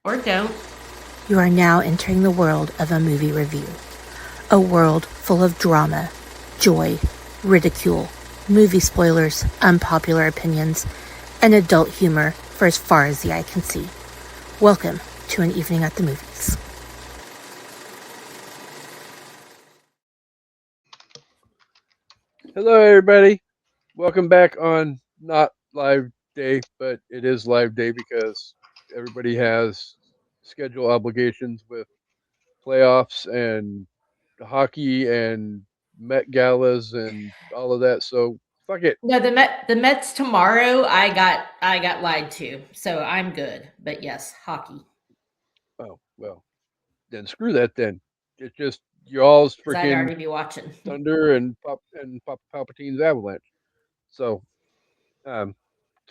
Or don't. You are now entering the world of a movie review. A world full of drama, joy, ridicule, movie spoilers, unpopular opinions, and adult humor for as far as the eye can see. Welcome to an evening at the movies. Hello, everybody. Welcome back on not live day, but it is live day because everybody has schedule obligations with playoffs and hockey and Met galas and all of that. So fuck it. No, the Mets tomorrow. I got lied to, so I'm good. But yes, hockey. Oh well, then screw that. Then it's just y'all's Because I'd freaking already be watching. Thunder and Palpatine's Avalanche. So um,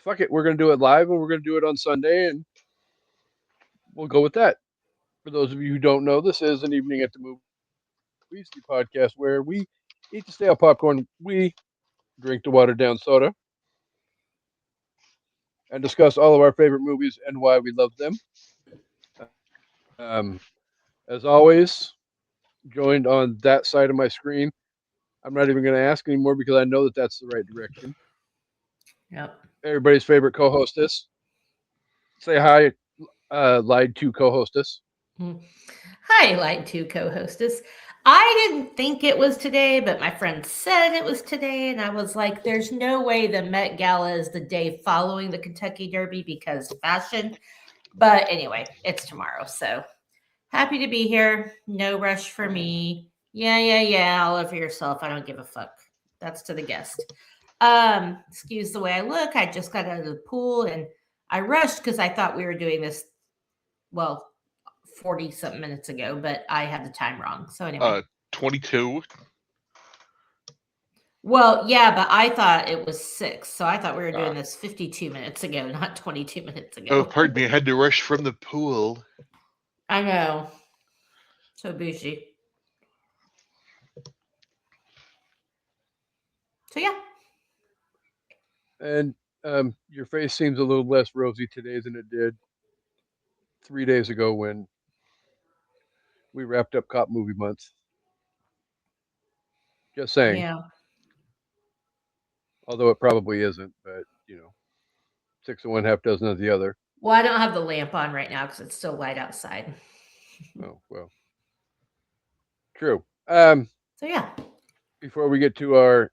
fuck it. We're gonna do it live and we're gonna do it on Sunday and we'll go with that. For those of you who don't know, this is an evening at the movies, the podcast where we eat the stale popcorn, we drink the watered down soda, and discuss all of our favorite movies and why we love them. Um, as always, joined on that side of my screen. I'm not even going to ask anymore because I know that that's the right direction. Yep. Everybody's favorite co-hostess. Say hi, lied to co-hostess. Hi, lied to co-hostess. I didn't think it was today, but my friend said it was today, and I was like, "There's no way the Met Gala is the day following the Kentucky Derby because fashion." But anyway, it's tomorrow, so happy to be here. No rush for me. Yeah. All over yourself. I don't give a fuck. That's to the guest. Excuse the way I look. I just got out of the pool and I rushed because I thought we were doing this, well, 40 something minutes ago, but I had the time wrong. So anyway. 22. Well, yeah, but I thought it was 6. So I thought we were doing this 52 minutes ago, not 22 minutes ago. Oh, pardon me. I had to rush from the pool. I know. So bougie. So yeah. And your face seems a little less rosy today than it did 3 days ago when we wrapped up Cop Movie Month. Just saying. Yeah. Although it probably isn't, but you know, 6 of one, half dozen of the other. Well, I don't have the lamp on right now because it's still light outside. Oh well, true. So yeah. Before we get to our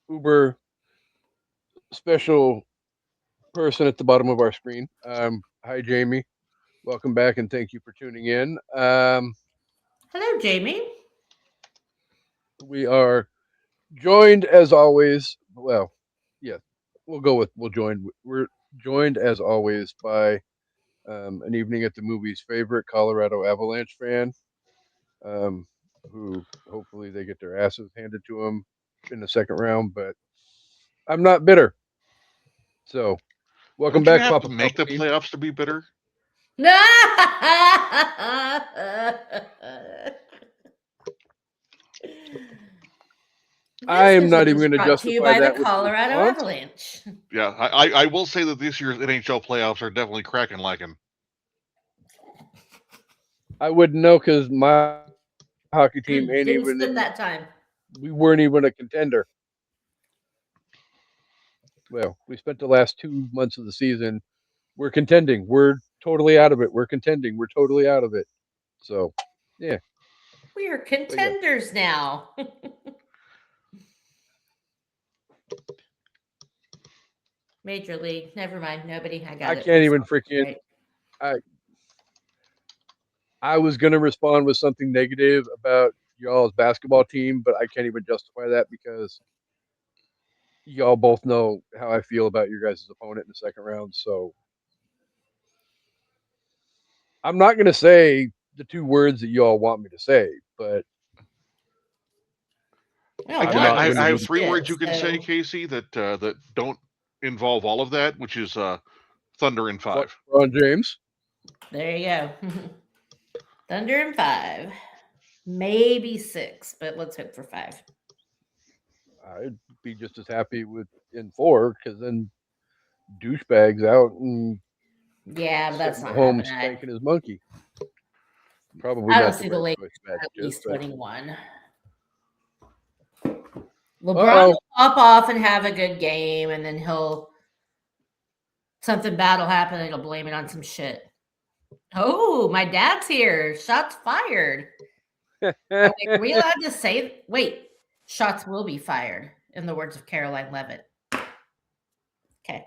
Uber special person at the bottom of our screen, hi Jamie, welcome back and thank you for tuning in. Hello, Jamie. We are joined as always. Well, yeah, we're joined as always by an evening at the movies favorite Colorado Avalanche fan, um, who hopefully they get their asses handed to them in the second round. But I'm not bitter. So welcome Don't you back, have to Papa make the Palpatine. playoffs to be bitter? I am not even was going to brought to you justify by the that with a Colorado response. Avalanche. Yeah, I will say that this year's NHL playoffs are definitely cracking lacking. I wouldn't know because my hockey team ain't Didn't even split in. that time. We weren't even a contender. Well, we spent the last 2 months of the season. We're contending. We're totally out of it. We're contending. We're totally out of it. So, yeah. We are contenders now. Major League. Never mind. Nobody. I got I it. can't even freaking. Right. I I was gonna respond with something negative about y'all's basketball team, but I can't even justify that because y'all both know how I feel about your guys' opponent in the second round. So I'm not gonna say the 2 words that y'all want me to say, but Well, I'm not I going to have do. 3 words you can so say, Casey, that don't involve all of that, which is Thunder in 5. LeBron James. there you go. Thunder in 5. Maybe 6, but let's hope for 5. I'd be just as happy with in 4 because then douchebags out and Yeah, but that's sitting not at home happening. spanking his monkey. Probably I don't not see the the right Lakers choice, at Baptist, least but winning one. LeBron uh-oh. will pop off and have a good game, and then something bad will happen, and he'll blame it on some shit. Oh, my dad's here. Shots fired. Are we allowed to say? Wait, shots will be fired, in the words of Caroline Levitt. Okay.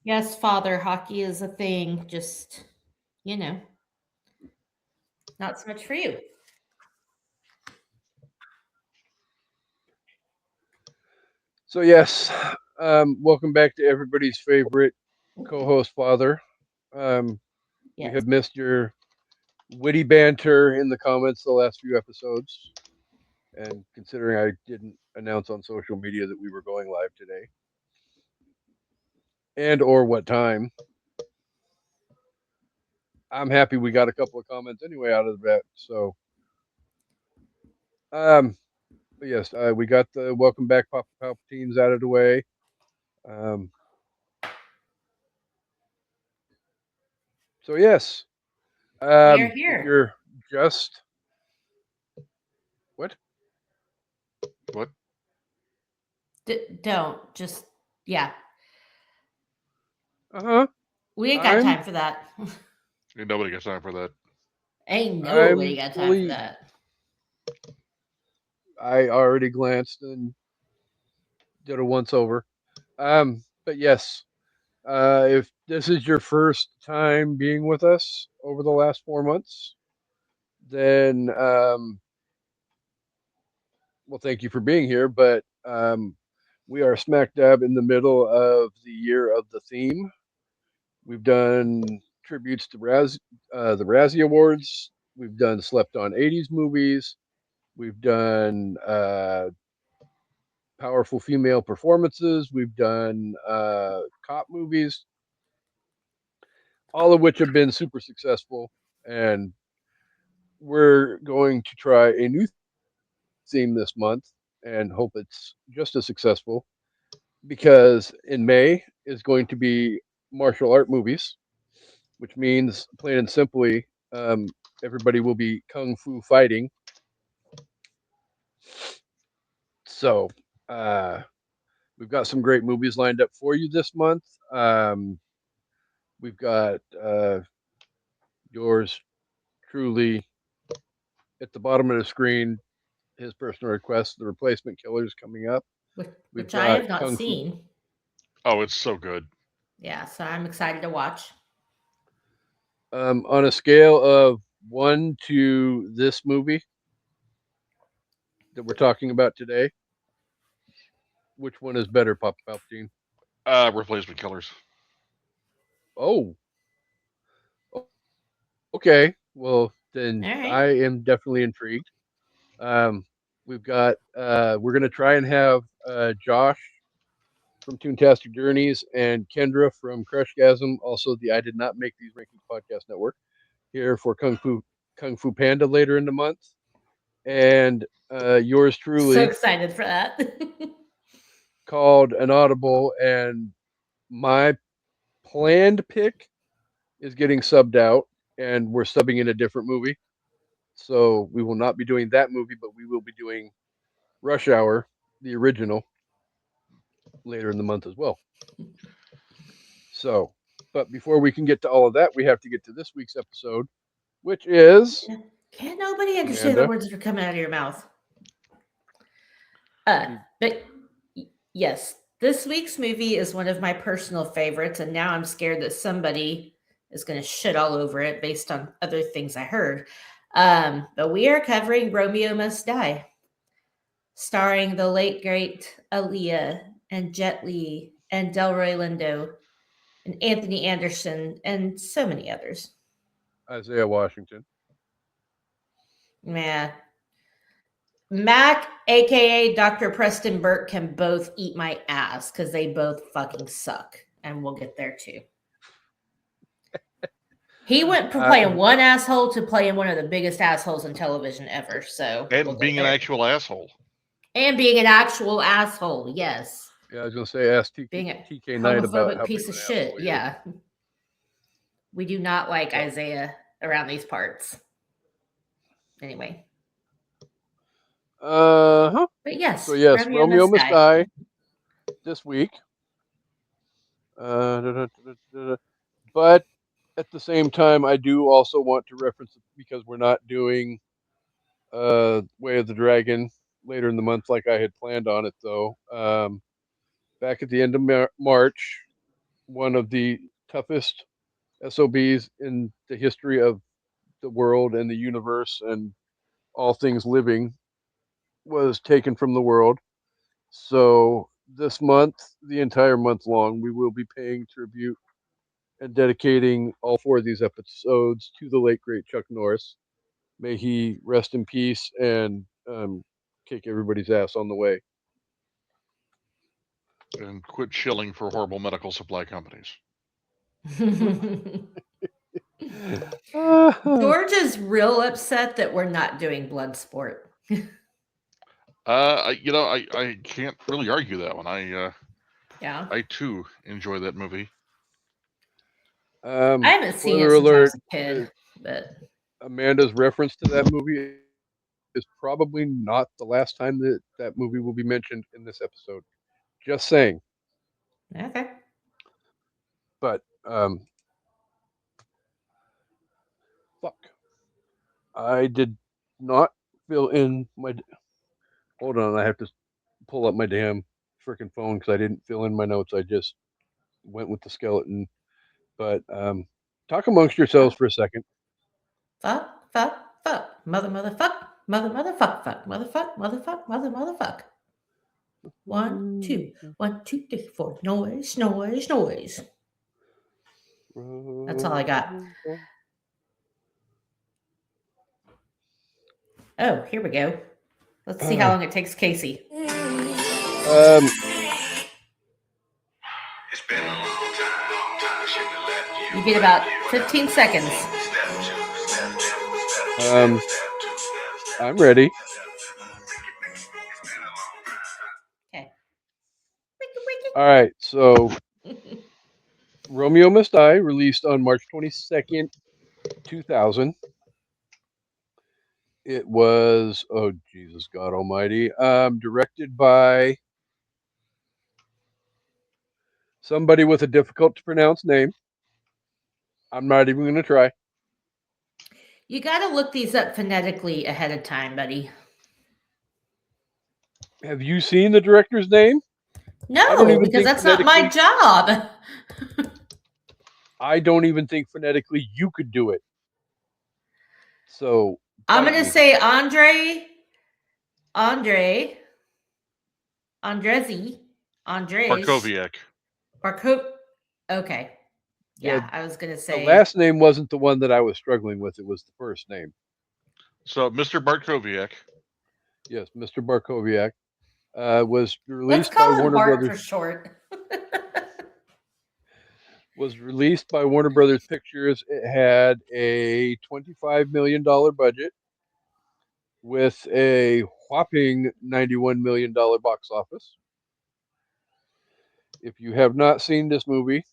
Yes, father, hockey is a thing. Just, not so much for you. So yes, welcome back to everybody's favorite co-host, Father. We Yes. have missed your witty banter in the comments the last few episodes, and considering I didn't announce on social media that we were going live today, and or what time, I'm happy we got a couple of comments anyway out of that. So, but yes, we got the welcome back Palpatines out of the way. So yes, We're if here. you're just what? What? Don't. Just, yeah. Uh-huh. We ain't got time for that. Ain't nobody got time for that. Ain't nobody I'm got time for fully. that. I already glanced and did a once over. But yes, if this is your first time being with us over the last 4 months, then well, thank you for being here. But we are smack dab in the middle of the year of the theme. We've done tributes to the Razzie Awards. We've done slept on '80s movies. We've done powerful female performances. We've done cop movies, all of which have been super successful. And we're going to try a new theme this month and hope it's just as successful because in May is going to be martial art movies, which means, plain and simply, everybody will be kung fu fighting. So, we've got some great movies lined up for you this month. We've got yours truly at the bottom of the screen. His personal request, The Replacement Killers, coming up. We've Which I got have not Kung Fu. seen. Oh, it's so good. Yeah, so I'm excited to watch. On a scale of 1 to this movie that we're talking about today, which one is better, Papa Palpatine? Replacement Killers. Oh, okay. Well, then All right. I am definitely intrigued. We've got we're gonna try and have Josh from Toontastic Journeys and Kendra from Crushgasm, also the I Did Not Make These Rankings podcast network, here for Kung Fu Panda later in the month, and yours So truly excited for that. called an audible, and my planned pick is getting subbed out, and we're subbing in a different movie. So we will not be doing that movie, but we will be doing Rush Hour, the original, later in the month as well. So, but before we can get to all of that, we have to get to this week's episode, which is Can't nobody understand the words that are coming out of your mouth. But yes, this week's movie is one of my personal favorites, and now I'm scared that somebody is going to shit all over it based on other things I heard. But we are covering Romeo Must Die, starring the late great Aaliyah and Jet Li and Delroy Lindo and Anthony Anderson and so many others. Isaiah Washington. Man, Mac, aka Dr. Preston Burke, can both eat my ass because they both fucking suck. And we'll get there too. He went from playing one asshole to playing one of the biggest assholes in television ever. So And being an actual asshole. And being an actual asshole, yes. Yeah, I was gonna say ask being a TK Knight about homophobic how big piece of of an asshole shit. he is. Yeah. We do not like So, Isaiah around these parts. Anyway. huh. But So yes, yes, Romeo Romeo must must die. die this week. Da, da, da, da. But at the same time, I do also want to reference it because we're not doing Way of the Dragon later in the month like I had planned on it, though. Back at the end of March, one of the toughest SOBs in the history of the world and the universe and all things living was taken from the world. So this month, the entire month long, we will be paying tribute and dedicating all four of these episodes to the late great Chuck Norris. May he rest in peace and kick everybody's ass on the way. And quit shilling for horrible medical supply companies. George is real upset that we're not doing Bloodsport. I can't really argue that one. Yeah. I too enjoy that movie. I haven't seen it Spoiler since I alert: was a kid, but Amanda's reference to that movie is probably not the last time that that movie will be mentioned in this episode. Just saying. okay. But fuck, I did not fill in my. Hold on, I have to pull up my damn freaking phone because I didn't fill in my notes. I just went with the skeleton. But talk amongst yourselves Fuck, for a second. fuck. Mother, fuck. 1, 2, 1, 2, 3, 4. Noise. That's all I got. Oh, here we go. Let's see how long it takes Kasey. Um, You get about 15 seconds. I'm ready. Okay. All right, so Romeo Must Die, released on March 22nd, 2000. It was, oh Jesus God Almighty, directed by somebody with a difficult to pronounce name. I'm not even going to try. You got to look these up phonetically ahead of time, buddy. Have you seen the director's name? I don't No, even because think that's not my phonetically. job. I don't even think phonetically you could do it. So I'm bite going to me. say Andrezi, Barkoviak. Barco. Okay. Yeah, Yeah, I was going to the say. last name wasn't the one that I was struggling with. It was the first name. So Mr. Barkoviak. Yes, Mr. Barkoviak was Let's released by call him Warner Bart for Brothers. short. Was released by Warner Brothers Pictures. It had a $25 million budget with a whopping $91 million box office. If you have not seen this movie,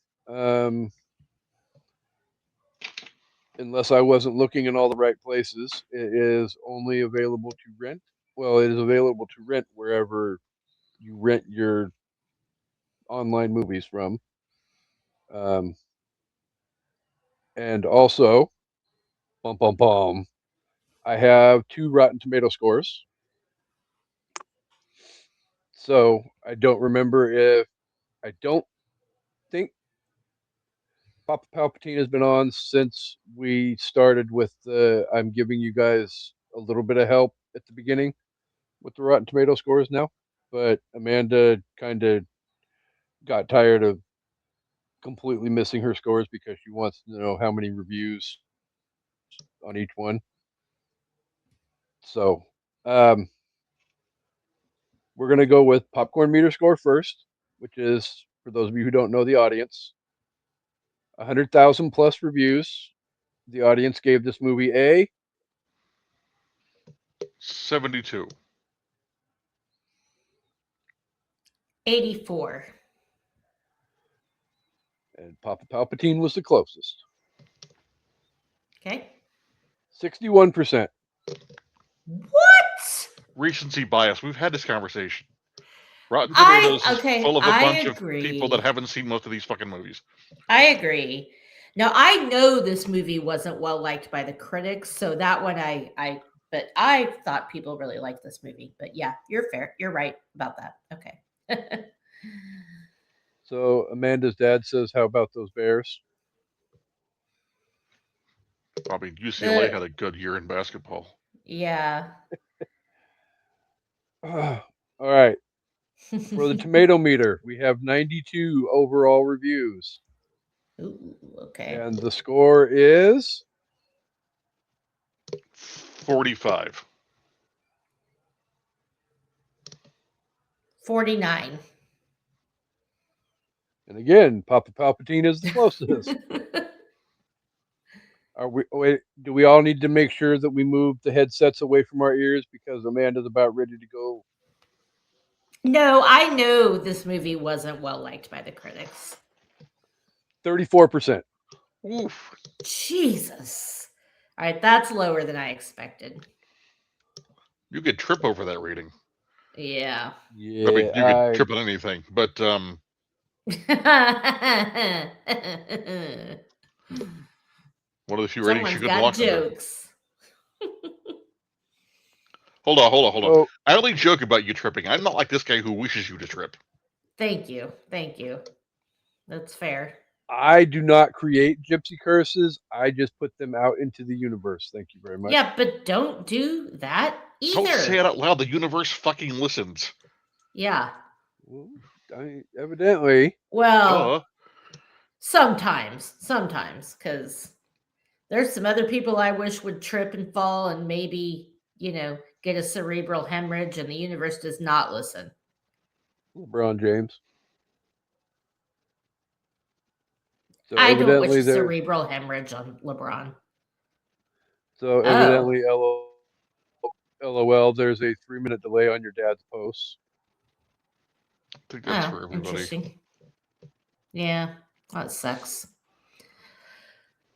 unless I wasn't looking in all the right places, it is only available to rent. Well, it is available to rent wherever you rent your online movies from. Um, and also, bum bum bum, I have 2 Rotten Tomato scores. So I don't remember if I don't think Papa Palpatine has been on since we started with the. I'm giving you guys a little bit of help at the beginning with the Rotten Tomato scores now, but Amanda kind of got tired of completely missing her scores because she wants to know how many reviews on each one. So um, we're gonna go with popcorn meter score first, which is for those of you who don't know the audience, 100,000 plus reviews. The audience gave this movie a 72. 84. And Papa Palpatine was the closest. Okay. 61%. What? Recency bias. We've had this conversation. Rotten Tomatoes is full of a I bunch of people that agree. haven't seen most of these fucking movies. I agree. Now I know this movie wasn't well liked by the critics, so that one but I thought people really liked this movie. But yeah, you're fair. You're right about that. Okay. So Amanda's dad says, "How about those Bears?" Probably UCLA had a good year in basketball. Yeah. All right. For the tomato meter, we have 92 overall reviews. Ooh, okay. And the score is 45. 49. And again, Papa Palpatine is the closest. Do we all need to make sure that we move the headsets away from our ears because Amanda's about ready to go? No, I know this movie wasn't well liked by the critics. 34%. Oof. Jesus. All right, that's lower than I expected. You could trip over that rating. Yeah. Yeah, I mean, you could trip on anything, but one of the few ratings you Someone's could got walk under. jokes. Hold on. So, I only joke about you tripping. I'm not like this guy who wishes you to trip. Thank you. That's fair. I do not create gypsy curses. I just put them out into the universe. Thank you very much. Yeah, but don't do that either. Don't say it out loud. The universe fucking listens. Yeah. Well, evidently. Well, sometimes, because there's some other people I wish would trip and fall and maybe, get a cerebral hemorrhage, and the universe does not listen. LeBron James. So I don't wish evidently a cerebral hemorrhage on LeBron. So evidently, LOL, there's a 3-minute delay on your dad's posts. I think that's for everybody. Interesting. Yeah, that sucks.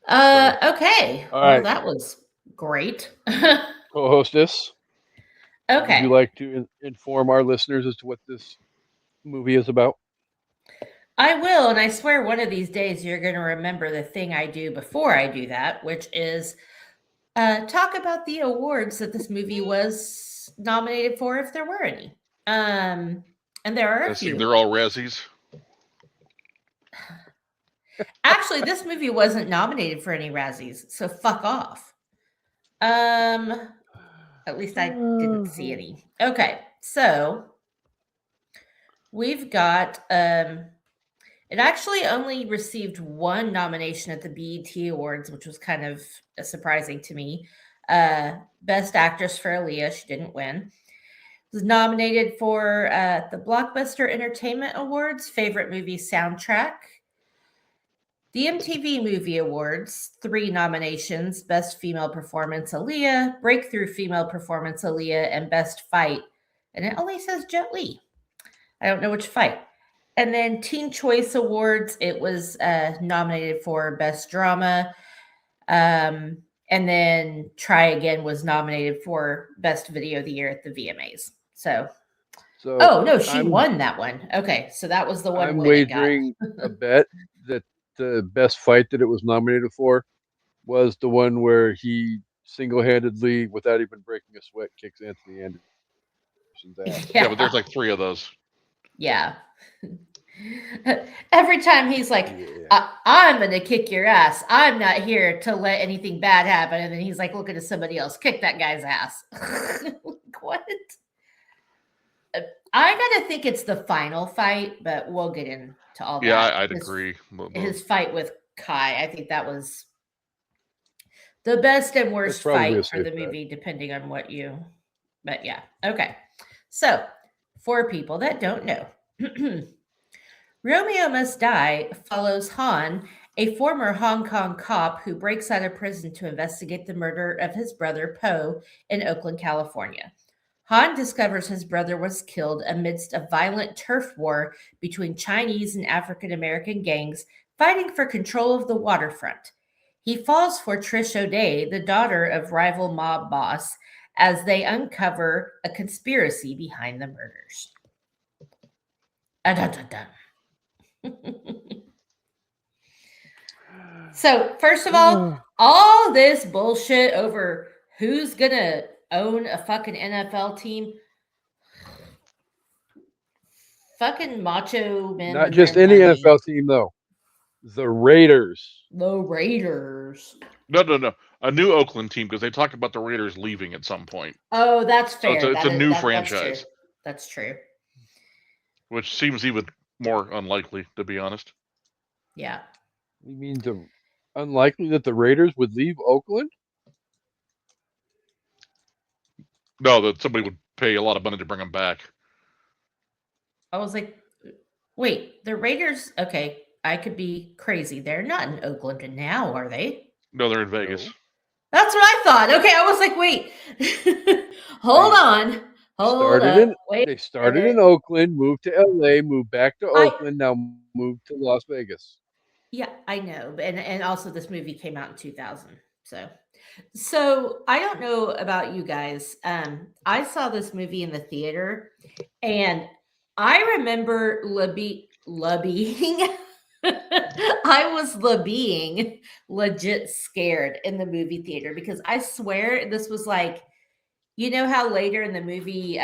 Okay. All well, right. that was great. Co-hostess. Okay. Would you like to inform our listeners as to what this movie is about? I will, and I swear one of these days you're going to remember the thing I do before I do that, which is talk about the awards that this movie was nominated for, if there were any. And there are a few. They're all Razzies. Actually, this movie wasn't nominated for any Razzies, so fuck off. At least I didn't see any. Okay, so we've got it actually only received one nomination at the BET Awards, which was kind of surprising to me. Best Actress for Aaliyah, she didn't win. Was nominated for the Blockbuster Entertainment Awards, Favorite Movie Soundtrack. The MTV Movie Awards, 3 nominations: Best Female Performance Aaliyah, Breakthrough Female Performance Aaliyah, and Best Fight. And it only says Jet Li. I don't know which fight. And then Teen Choice Awards, it was nominated for Best Drama. And then Try Again was nominated for Best Video of the Year at the VMAs. So no, she won that one. Okay, so that was the one. I'm wagering a bet that the best fight that it was nominated for was the one where he single-handedly, without even breaking a sweat, kicks Anthony Anderson's ass. Yeah, but there's like 3 of those. Yeah. Every time he's like, I'm going to kick your ass. I'm not here to let anything bad happen. And then he's like looking at somebody else, kick that guy's ass. What? I got to think it's the final fight, but we'll get into all that. Yeah, I'd agree. His fight with Kai, I think that was the best and worst fight for the movie, depending on what you... But yeah, okay. So, for people that don't know, Romeo Must Die follows Han, a former Hong Kong cop who breaks out of prison to investigate the murder of his brother, Poe, in Oakland, California. Han discovers his brother was killed amidst a violent turf war between Chinese and African American gangs fighting for control of the waterfront. He falls for Trish O'Day, the daughter of rival mob boss, as they uncover a conspiracy behind the murders. So, first of all this bullshit over who's gonna own a fucking NFL team. Fucking macho men. Not with just their any money. NFL team, though. The Raiders. The Raiders. No. A new Oakland team, because they talked about the Raiders leaving at some point. Oh, that's fair. So it's a new That's franchise. true. That's true. Which seems even more unlikely, to be honest. Yeah. You mean unlikely that the Raiders would leave Oakland? No, that somebody would pay a lot of money to bring them back. I was like, wait, the Raiders, okay, I could be crazy. They're not in Oakland now, are they? No, they're in Vegas. No. That's what I thought. Okay, I was like, wait. Hold on. They started in Oakland, moved to LA, moved back to Oakland, now moved to Las Vegas. Yeah, I know. And also this movie came out in 2000. So I don't know about you guys. I saw this movie in the theater and I remember being I was being legit scared in the movie theater because I swear this was like, you know how later in the movie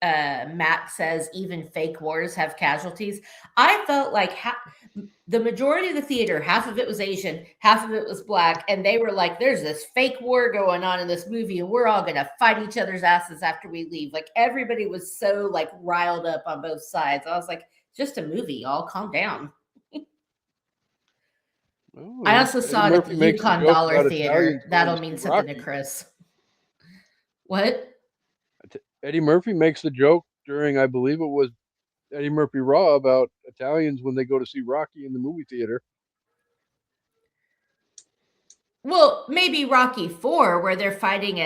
Matt says even fake wars have casualties. I felt like the majority of the theater, half of it was Asian, half of it was black, and they were like, there's this fake war going on in this movie and we're all gonna fight each other's asses after we leave. Like everybody was so like riled up on both sides. I was like, just a movie, y'all calm down. I also saw it at the Yukon Dollar Theater. That'll mean something to Chris. What? Eddie Murphy makes the joke during, I believe it was Eddie Murphy Raw, about Italians when they go to see Rocky in the movie theater. Well, maybe Rocky 4, where they're fighting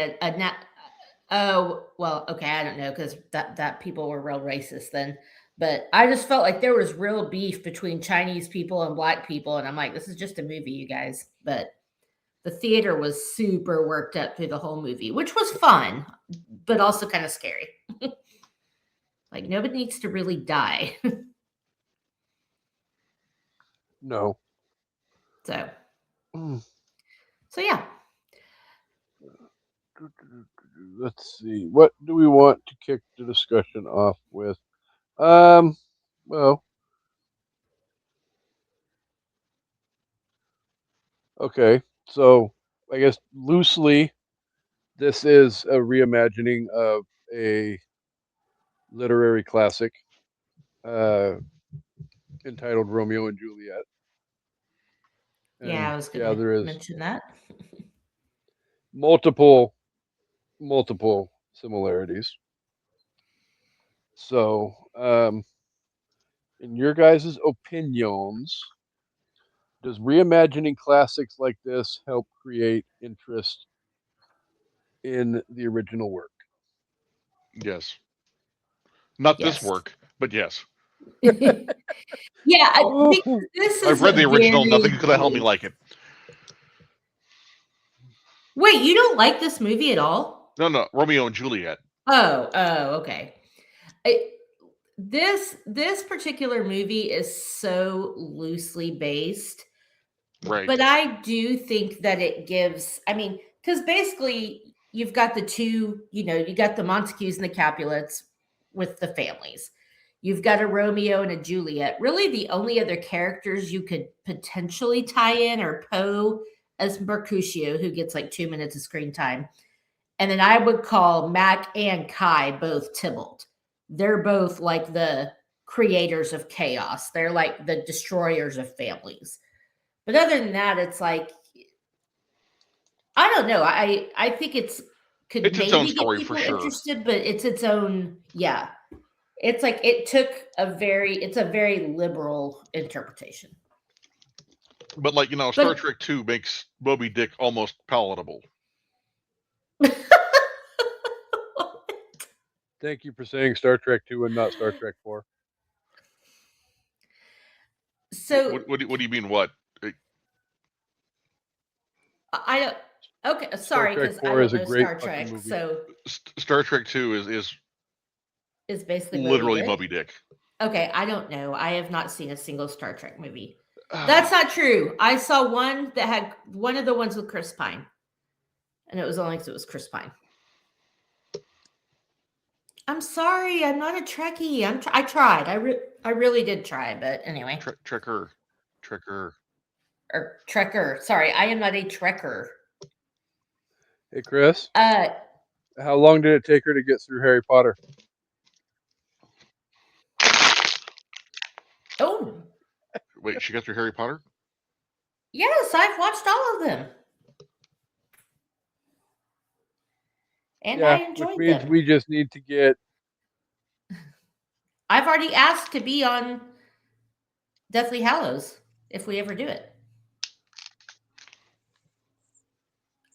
oh, well, okay, I don't know, because that people were real racist then. But I just felt like there was real beef between Chinese people and black people, and I'm like, this is just a movie, you guys. But the theater was super worked up through the whole movie, which was fun, but also kind of scary. Like, nobody needs to really die. No. So yeah. Let's see. What do we want to kick the discussion off with? Well, okay. So I guess loosely, this is a reimagining of a literary classic entitled Romeo and Juliet. Yeah, I was going to mention that. multiple similarities. So, in your guys' opinions, does reimagining classics like this help create interest in the original work? Yes. Not this work, but yes. Yeah, I think this is. I've read the original. Nothing could have helped me like it. Wait, you don't like this movie at all? No, Romeo and Juliet. Oh, okay. This particular movie is so loosely based, right? But I do think that it gives. I mean, because basically you've got the two. You got the Montagues and the Capulets with the families. You've got a Romeo and a Juliet. Really, the only other characters you could potentially tie in are Poe as Mercutio, who gets like 2 minutes of screen time. And then I would call Mac and Kai both Tybalt. They're both like the creators of chaos. They're like the destroyers of families. But other than that, it's like, I don't know. I think it's its own story for sure. Interested, but it's its own, yeah. It's like it took it's a very liberal interpretation. But like, Star Trek 2 makes Moby Dick almost palatable. Thank you for saying Star Trek 2 and not Star Trek 4. So What do you mean? What? I don't. Okay, Star sorry, Trek because I 4 don't is a know great Star fucking Trek. movie. So Star Trek 2 is is basically literally Moby Dick. Moby Dick. Okay, I don't know. I have not seen a single Star Trek movie. That's not true. I saw one that had one of the ones with Chris Pine, and it was only because it was Chris Pine. I'm sorry, I'm not a Trekkie. I tried. I really did try, but anyway. Trekker. Or Trekker. Sorry, I am not a Trekker. Hey, Chris. How long did it take her to get through Harry Potter? Oh, Wait, she got through Harry Potter? yes, I've watched all of them. And I enjoyed which means them. we just need to get. I've already asked to be on Deathly Hallows if we ever do it.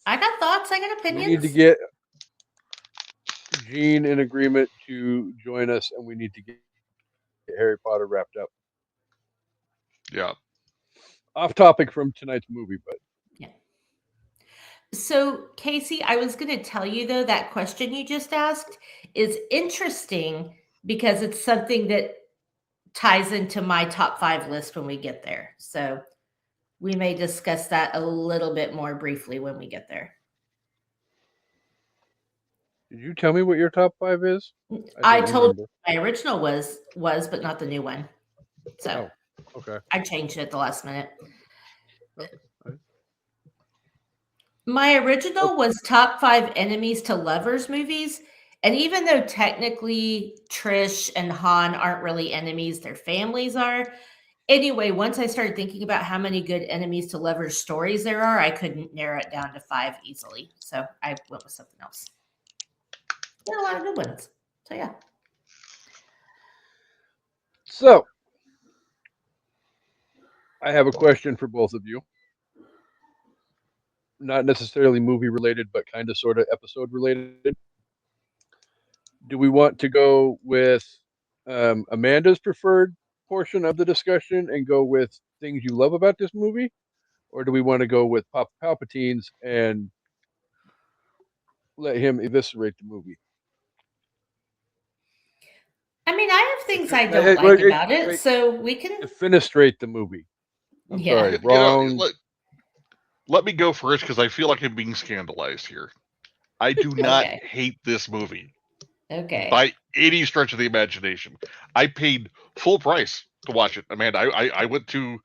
I got thoughts. I got opinions. We need to get Gene in agreement to join us, and we need to get Harry Potter wrapped up. Yeah. Off topic from tonight's movie, but yeah. So, Kasey, I was going to tell you though that question you just asked is interesting because it's something that ties into my top 5 list when we get there. So, we may discuss that a little bit more briefly when we get there. did you tell me what your top 5 is? I told you my original was, but not the new one. So, okay. I changed it at the last minute. Okay. My original was top 5 enemies to lovers movies. And even though technically Trish and Han aren't really enemies, their families are. Anyway, once I started thinking about how many good enemies to lovers stories there are, I couldn't narrow it down to 5 easily. So I went with something else. There are a lot of good ones. So yeah. So I have a question for both of you. Not necessarily movie related, but kind of sort of episode related. Do we want to go with Amanda's preferred portion of the discussion and go with things you love about this movie? Or do we want to go with Palpatine's and let him eviscerate the movie? I mean, I have things I don't like about it, so we can defenestrate the movie. I'm sorry, wrong. Let me go first because I feel like I'm being scandalized here. I do not hate this movie. Okay. By any stretch of the imagination. I paid full price to watch it. Amanda, I went to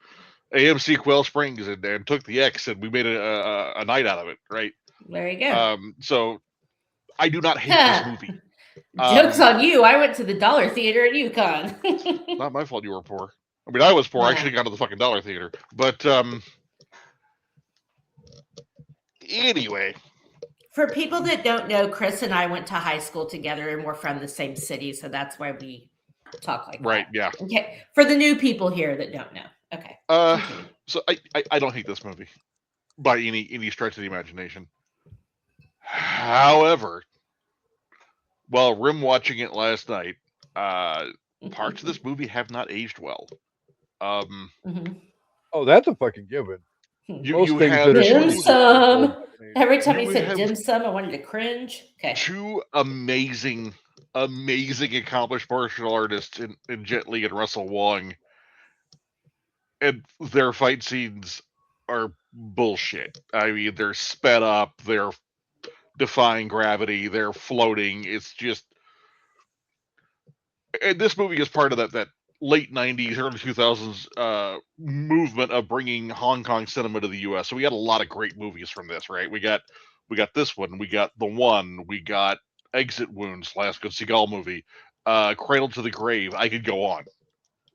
AMC Quail Springs and took the X and we made a night out of it, right? There you go. So I do not hate this movie. Joke's on you. I went to the Dollar Theater in Yukon. Not my fault you were poor. I mean, I was poor. I should have gone to the fucking Dollar Theater. But anyway. For people that don't know, Chris and I went to high school together and we're from the same city. So that's why we talk like that. Right, yeah. Okay. For the new people here that don't know. Okay. So I don't hate this movie by any stretch of the imagination. However, while rim watching it last night, parts of this movie have not aged well. Oh, that's a fucking given. You have dim sum. Every time he said dim sum, I wanted to cringe. Okay. 2 amazing accomplished martial artists in Jet Li and Russell Wong, and their fight scenes are bullshit. I mean, they're sped up, they're defying gravity, they're floating. It's just, and this movie is part of that late 90s, early 2000s movement of bringing Hong Kong cinema to the US. So we got a lot of great movies from this, right? We got this one, we got The One, we got Exit Wounds, last good Seagal movie, Cradle to the Grave. I could go on.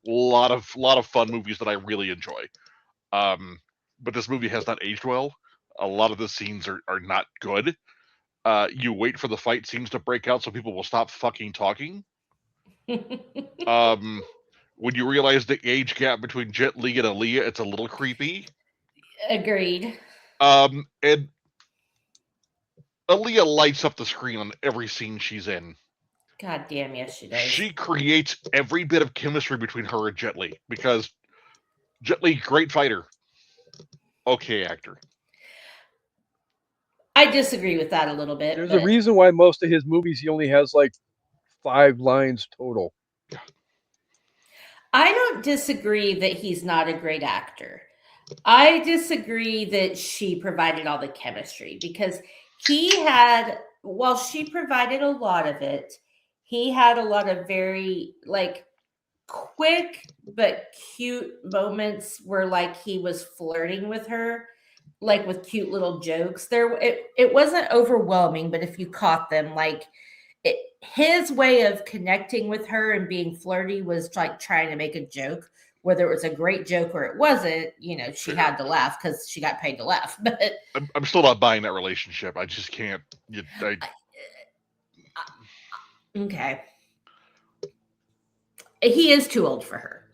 A lot of fun movies that I really enjoy. But this movie has not aged well. A lot of the scenes are not good. You wait for the fight scenes to break out so people will stop fucking talking. When you realize the age gap between Jet Li and Aaliyah, it's a little creepy. Agreed. And Aaliyah lights up the screen on every scene she's in. God damn, yes, she does. She creates every bit of chemistry between her and Jet Li, because Jet Li, great fighter, okay actor. I disagree with that a little bit. There's but a reason why most of his movies he only has like 5 lines total. I don't disagree that he's not a great actor. I disagree that she provided all the chemistry because he had, while she provided a lot of it, he had a lot of very like quick but cute moments where like he was flirting with her, like with cute little jokes. It wasn't overwhelming, but if you caught them, like his way of connecting with her and being flirty was like trying to make a joke. Whether it was a great joke or it wasn't, she had to laugh because she got paid to laugh. But I'm still not buying that relationship. I just can't. okay, he is too old for her.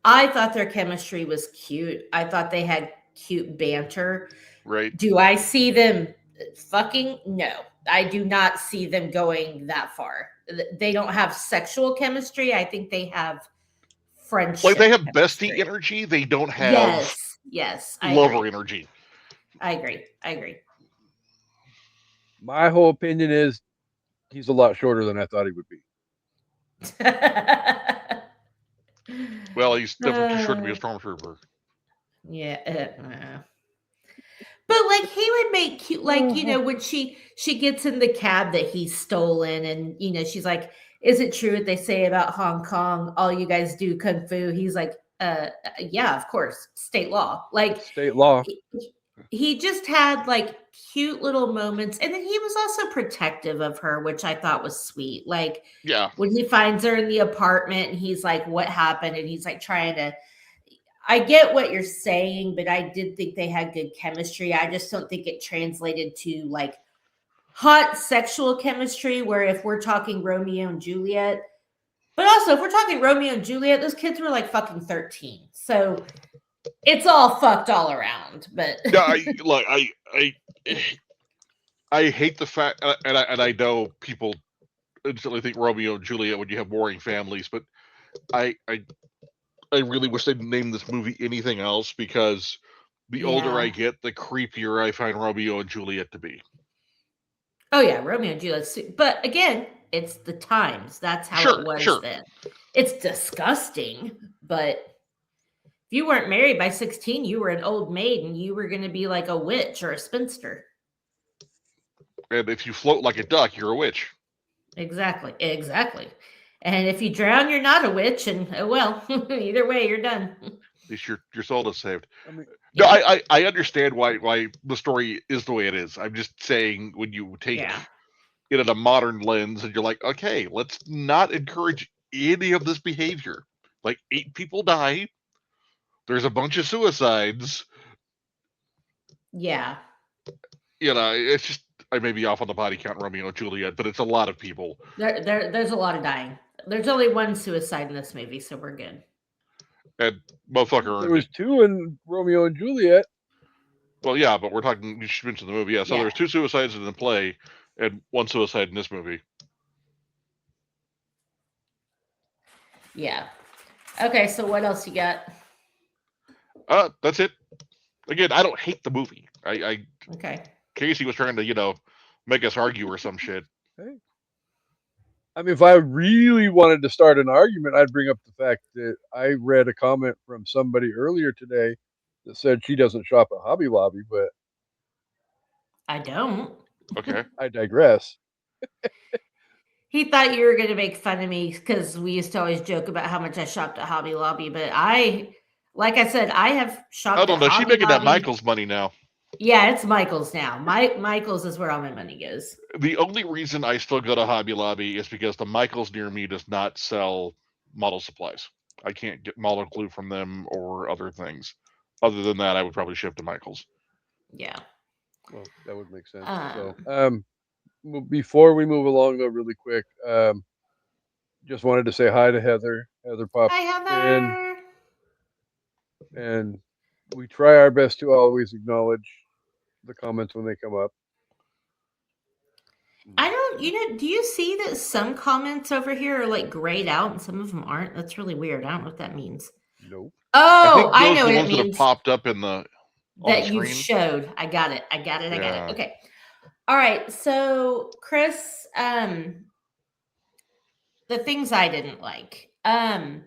I thought their chemistry was cute. I thought they had cute banter. Right. Do I see them fucking? No, I do not see them going that far. They don't have sexual chemistry. I think they have friendship. Like they have chemistry. bestie energy. They don't have yes, lover energy. I agree. My whole opinion is he's a lot shorter than I thought he would be. Well, he's definitely too short to be a stormtrooper. Yeah. But like he would make cute, like when she gets in the cab that he's stolen, and she's like, "Is it true what they say about Hong Kong? All you guys do kung fu?" He's like, yeah, of course, state law." Like state law. He just had like cute little moments, and then he was also protective of her, which I thought was sweet. Like, yeah, when he finds her in the apartment, and he's like, "What happened?" and he's like trying to. I get what you're saying, but I did think they had good chemistry. I just don't think it translated to like hot sexual chemistry, where if we're talking Romeo and Juliet, but also if we're talking Romeo and Juliet, those kids were like fucking 13. So it's all fucked all around. But yeah, I hate the fact, and I know people instantly think Romeo and Juliet when you have warring families, but I really wish they'd name this movie anything else, because the older I get, the creepier I find Romeo and Juliet to be. Oh yeah, Romeo and Juliet. But again, it's the times. That's how it was then. It's disgusting, but if you weren't married by 16, you were an old maid, and you were going to be like a witch or a spinster. And if you float like a duck, you're a witch. Exactly. And if you drown, you're not a witch. And well, either way, you're done. At least your soul is saved. I mean, no, I understand why the story is the way it is. I'm just saying, when you take it at a modern lens, and you're like, okay, let's not encourage any of this behavior. Like 8 people die. There's a bunch of suicides. Yeah. It's just, I may be off on the body count Romeo and Juliet, but it's a lot of people. There's a lot of dying. There's only one suicide in this movie, so we're good. And motherfucker, there was 2 in Romeo and Juliet. Well, yeah, but we're talking. You should mention the movie. Yeah, so there's 2 suicides in the play, and 1 suicide in this movie. Yeah. Okay, so what else you got? That's it. Again, I don't hate the movie. Okay. Kasey was trying to, make us argue or some shit. Hey. I mean, if I really wanted to start an argument, I'd bring up the fact that I read a comment from somebody earlier today that said she doesn't shop at Hobby Lobby, but I don't. Okay. I digress. He thought you were going to make fun of me because we used to always joke about how much I shopped at Hobby Lobby, but like I said, I have shopped. I don't know. She's making that Michael's money now. Yeah, it's Michael's now. Michael's is where all my money goes. The only reason I still go to Hobby Lobby is because the Michael's near me does not sell model supplies. I can't get model glue from them or other things. Other than that, I would probably ship to Michael's. Yeah. Well, that would make sense. So, before we move along, though, really quick, just wanted to say hi to Heather. Heather popped Hi, Heather. And we try our best to always acknowledge the comments when they come up. I don't, do you see that some comments over here are like grayed out and some of them aren't? That's really weird. I don't know what that means. Nope. I Oh, think I those know are what the it ones that have means popped up on the that you've screen. showed. I got it. Yeah. Okay. All right. So, Chris, the things I didn't like. I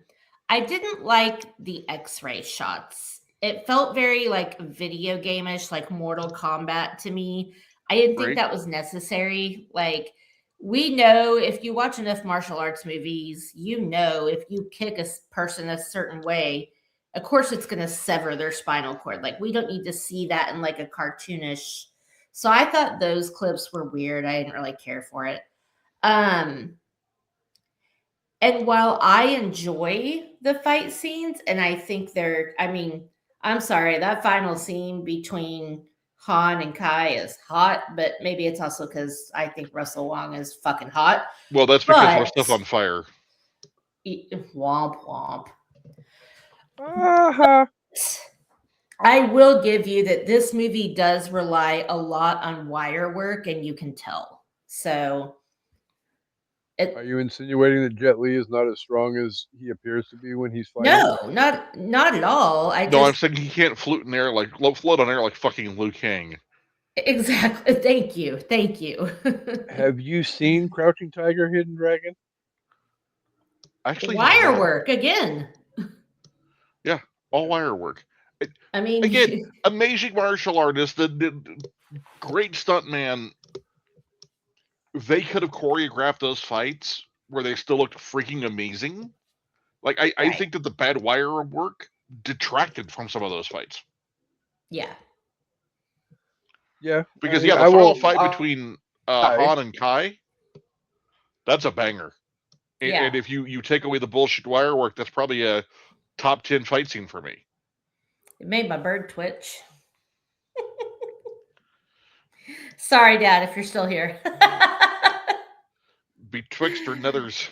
didn't like the X-ray shots. It felt very like video game-ish, like Mortal Kombat to me. I didn't think Right. that was necessary. Like, we know if you watch enough martial arts movies, if you kick a person a certain way, of course it's going to sever their spinal cord. Like, we don't need to see that in like a cartoonish. So I thought those clips were weird. I didn't really care for it. And while I enjoy the fight scenes, and I think I'm sorry, that final scene between Han and Kai is hot, but maybe it's also because I think Russell Wong is fucking hot. Well, that's because we're stuff on fire. Womp womp. Uh-huh. I will give you that this movie does rely a lot on wire work, and you can tell. So, Are you insinuating that Jet Li is not as strong as he appears to be when he's fighting? no, not at all. I'm saying he can't float on air like fucking Liu Kang. Exactly. Thank you. Have you seen Crouching Tiger, Hidden Dragon? Actually, Wire work again. Yeah, all wire work. I mean, Again, amazing martial artist, the great stuntman. They could have choreographed those fights where they still looked freaking amazing. Like I Right. think that the bad wire work detracted from some of those fights. Yeah. Yeah. Because I mean, the final fight between Han and Kai, that's a banger. And, Yeah. and if you take away the bullshit wire work, that's probably a top 10 fight scene for me. It made my bird twitch. Sorry, Dad, if you're still here. Betwixt or nethers.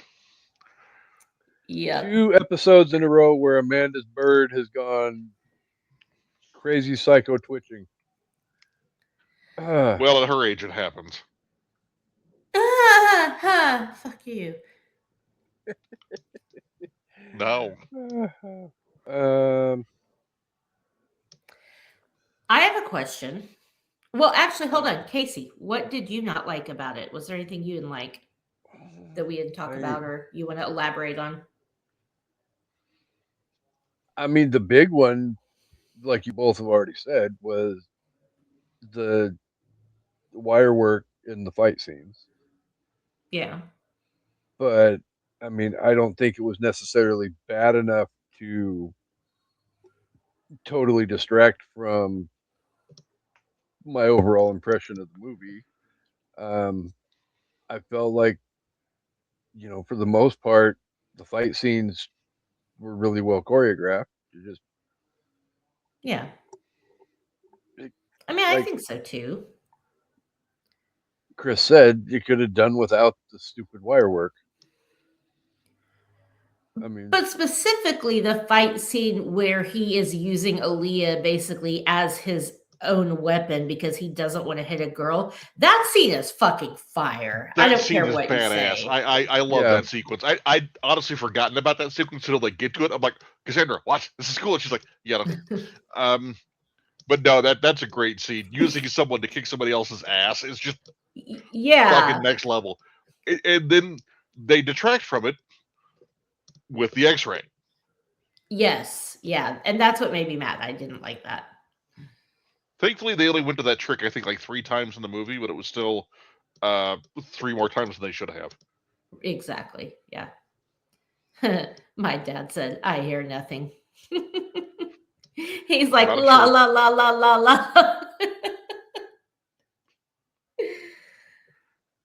Yeah. 2 episodes in a row where Amanda's bird has gone crazy psycho twitching. Well, at her age, it happens. Fuck you. No. I have a question. Well, actually, hold on. Kasey, what did you not like about it? Was there anything you didn't like that we didn't talk about or you want to elaborate on? I mean, the big one, like you both have already said, was the wire work in the fight scenes. Yeah. But I mean, I don't think it was necessarily bad enough to totally distract from my overall impression of the movie. I felt like, for the most part, the fight scenes were really well choreographed. Yeah. I mean, I think so too. Chris said, you could have done without the stupid wire work. I mean, but specifically the fight scene where he is using Aaliyah basically as his own weapon because he doesn't want to hit a girl. That scene is fucking fire. I don't care what you say. I love that sequence. I'd honestly forgotten about that sequence until they get to it. I'm like, Cassandra, watch. This is cool. And she's like, yeah. But no, that's a great scene. Using someone to kick somebody else's ass is just fucking next level. And then they detract from it with the X-ray. Yes, yeah, and that's what made me mad. I didn't like that. Thankfully, they only went to that trick, I think, like 3 times in the movie, but it was still 3 more times than they should have. Exactly, yeah. My dad said, I hear nothing. He's like, la, la, la, la, la, la.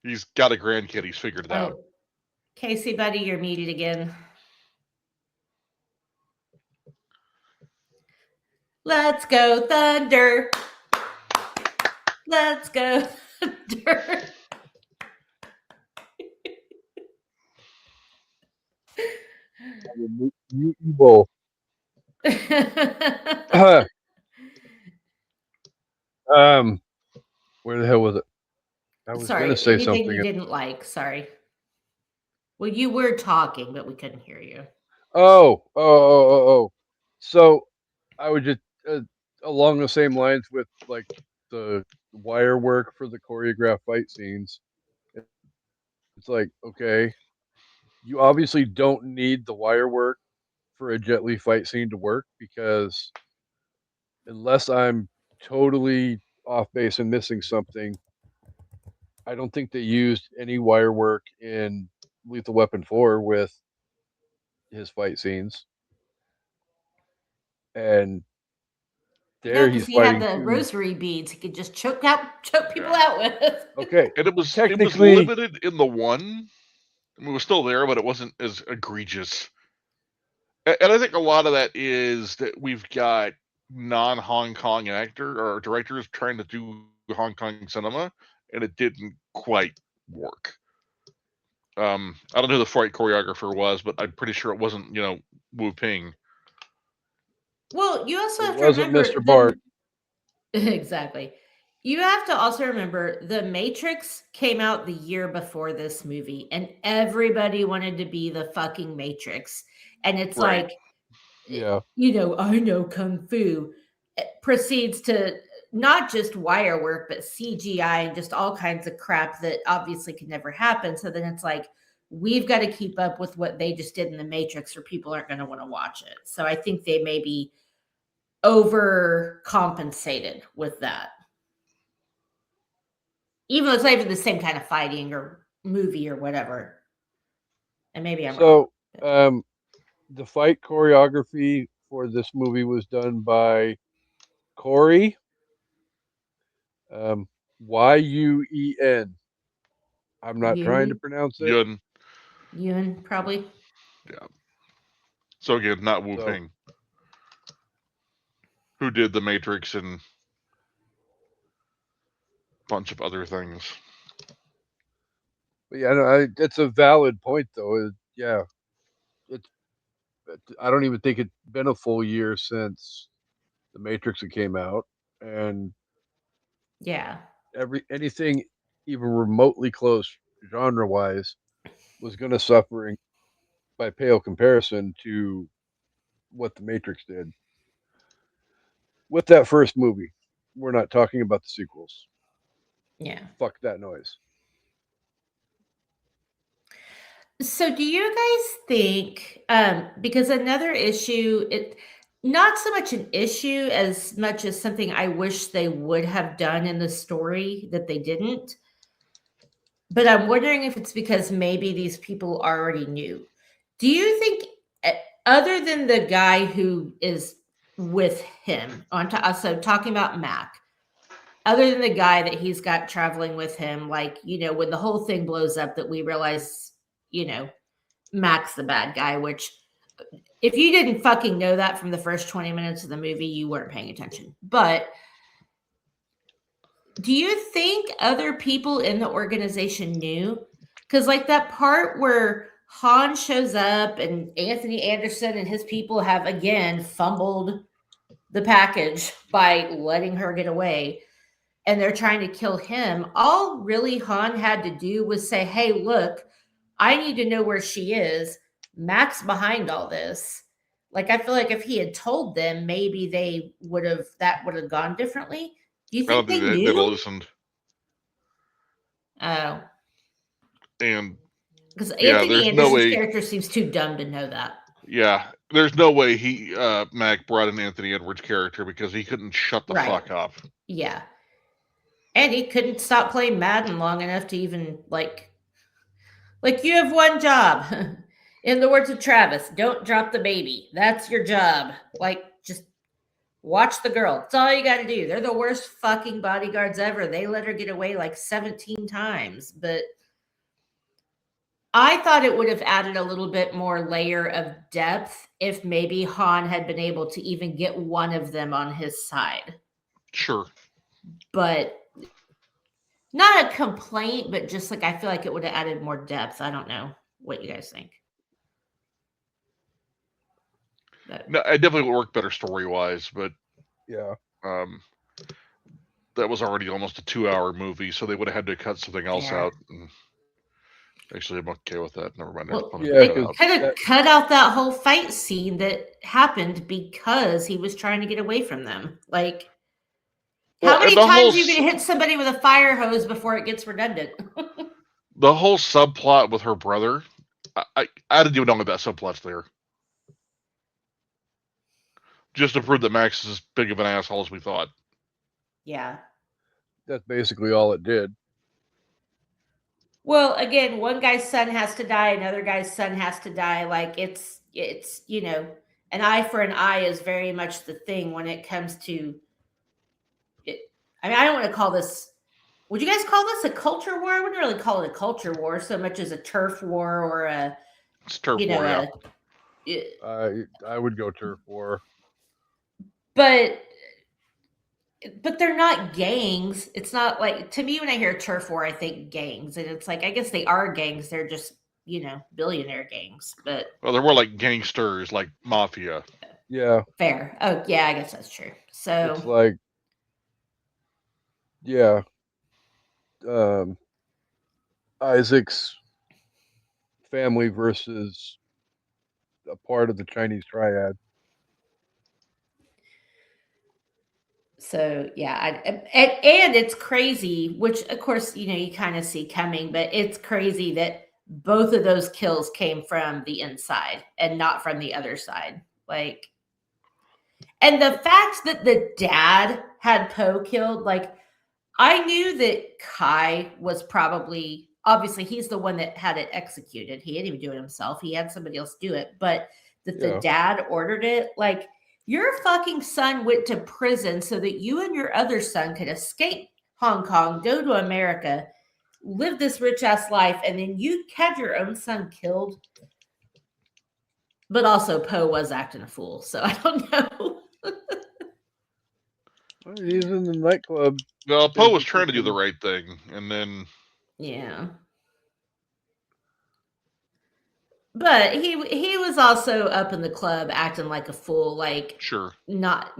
He's got a grandkid. He's figured it out. Kasey, buddy, you're muted again. Let's go, Thunder. Let's go, Thunder. You both. Where the hell was it? I was Sorry, gonna say anything something. you didn't like? Sorry. Well, you were talking, but we couldn't hear you. Oh. So I would just along the same lines with like the wire work for the choreographed fight scenes. It's like, okay, you obviously don't need the wire work for a Jet Li fight scene to work because unless I'm totally off base and missing something, I don't think they used any wire work in Lethal Weapon 4 with his fight scenes. And No, there because he's he had fighting the two. rosary beads he could just choke people Yeah. out with. Okay, And it was technically, limited in the one. I mean, it was still there, but it wasn't as egregious. And I think a lot of that is that we've got non-Hong Kong actor or directors trying to do Hong Kong cinema, and it didn't quite work. I don't know who the fight choreographer was, but I'm pretty sure it wasn't, Wu Ping. Well, you also it have to wasn't remember Mr. Bart. exactly. You have to also remember The Matrix came out the year before this movie, and everybody wanted to be the fucking Matrix. And it's Right. like, Yeah. I know Kung Fu proceeds to not just wire work, but CGI and just all kinds of crap that obviously could never happen. So then it's like, we've got to keep up with what they just did in The Matrix, or people aren't going to want to watch it. So I think they maybe overcompensated with that. Even though it's not even the same kind of fighting or movie or whatever. And maybe I'm wrong. So, the fight choreography for this movie was done by Corey, Yuen. I'm not trying to Yun, pronounce it. Yun. Yun, probably. Yeah. So again, not Wu So, Ping, who did The Matrix and a bunch of other things. but yeah, no, it's a valid point though. Yeah, it's. I don't even think it's been a full year since the Matrix came out, and Yeah. anything even remotely close genre wise was going to suffer by pale comparison to what the Matrix did with that first movie. We're not talking about the sequels. Yeah. Fuck that noise. So do you guys think because another issue, it not so much an issue as much as something I wish they would have done in the story that they didn't. But I'm wondering if it's because maybe these people already knew. Do you think, other than the guy who is with him, so talking about Mac, other than the guy that he's got traveling with him, like, when the whole thing blows up, that we realize, Mac's the bad guy, which if you didn't fucking know that from the first 20 minutes of the movie, you weren't paying attention. But do you think other people in the organization knew? Because, like, that part where Han shows up and Anthony Anderson and his people have again fumbled the package by letting her get away, and they're trying to kill him. All really Han had to do was say, hey, look, I need to know where she is. Mac's behind all this. Like, I feel like if he had told them, maybe that would have gone differently. Do you I don't think think they they'd have knew? listened. Oh, And because yeah, Anthony there's no Anderson's way. character seems too dumb to know that. Yeah, there's no way Mac brought in Anthony Edwards' character because he couldn't shut the Right. fuck up. Yeah. And he couldn't stop playing Madden long enough to even like you have one job. In the words of Travis, don't drop the baby. That's your job. Like, just watch the girl. That's all you got to do. They're the worst fucking bodyguards ever. They let her get away like 17 times. But I thought it would have added a little bit more layer of depth if maybe Han had been able to even get one of them on his side. Sure. But not a complaint, but just like I feel like it would have added more depth. I don't know what you guys think. No, it definitely would work better story wise, but Yeah. um, that was already almost a 2-hour movie, so they would have had to cut something else Yeah. out. Actually, I'm okay with that. Never mind. Well, I'm Yeah, gonna cut they out. could have that- cut out that whole fight scene that happened because he was trying to get away from them. Like, how Well, and many the whole times are you going to hit somebody with a fire hose before it gets redundant? the whole subplot with her brother, I didn't even know that subplot's there. Just to prove that Max is as big of an asshole as we thought. Yeah. that's basically all it did. Well, again, one guy's son has to die, another guy's son has to die. Like it's an eye for an eye is very much the thing when it comes to it. I mean, I don't want to call this. Would you guys call this a culture war? I wouldn't really call it a culture war so much as a turf war or a It's turf war, yeah. I would go turf war. But they're not gangs. It's not like, to me, when I hear turf war, I think gangs, and it's like, I guess they are gangs. They're just billionaire gangs. But Well, they're more like gangsters, like mafia. Yeah, fair. Oh yeah, I guess that's true. So it's like, yeah, Isaac's family versus a part of the Chinese triad. So yeah, and it's crazy, which of course you kind of see coming, but it's crazy that both of those kills came from the inside and not from the other side. Like, and the fact that the dad had Poe killed, like, I knew that Kai was probably, obviously he's the one that had it executed. He didn't even do it himself. He had somebody else do it, but that the Yeah. dad ordered it, like, your fucking son went to prison so that you and your other son could escape Hong Kong, go to America, live this rich ass life, and then you had your own son killed. But also Poe was acting a fool, so I don't know. He's in the nightclub. Well, Poe was trying to do the right thing, and then Yeah. But he was also up in the club acting like a fool, like sure. not,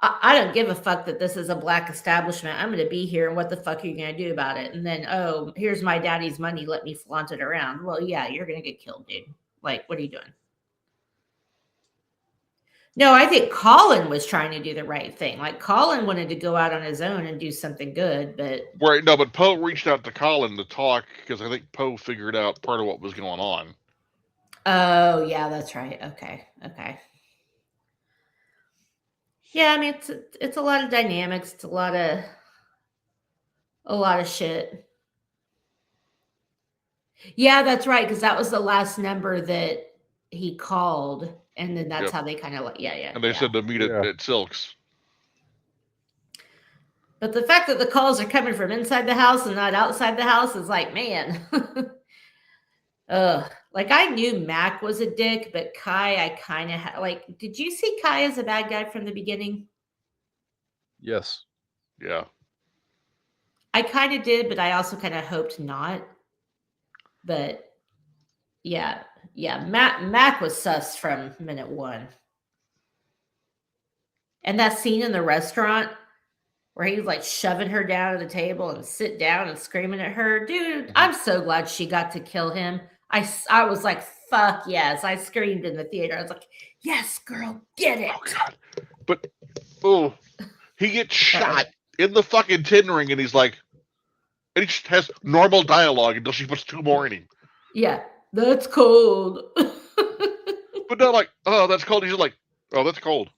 I don't give a fuck that this is a black establishment. I'm going to be here, and what the fuck are you going to do about it? And then, oh, here's my daddy's money. Let me flaunt it around. Well, yeah, you're going to get killed, dude. Like, what are you doing? No, I think Colin was trying to do the right thing. Like, Colin wanted to go out on his own and do something good, but Right, no, but Poe reached out to Colin to talk because I think Poe figured out part of what was going on. oh yeah, that's right. Okay. Yeah, I mean it's a lot of dynamics. It's a lot of shit. Yeah, that's right, because that was the last number that he called, and then that's Yep. how they kind of yeah. And they said to meet Yeah. at Silk's. But the fact that the calls are coming from inside the house and not outside the house is like, man. Ugh. Like, I knew Mac was a dick, but Kai, I kind of like, did you see Kai as a bad guy from the beginning? Yes. Yeah. I kind of did, but I also kind of hoped not. But yeah. Mac was sus from minute one. And that scene in the restaurant where he was like shoving her down to the table and sit down and screaming at her, dude, I'm so glad she got to kill him. I was like, fuck yes. I screamed in the theater. I was like, yes, girl, get it. Oh God. But he gets shot in the fucking tin ring, and he's like, and he just has normal dialogue until she puts 2 more in him. Yeah, that's cold. But not like, oh, that's cold. He's just like, oh, that's cold.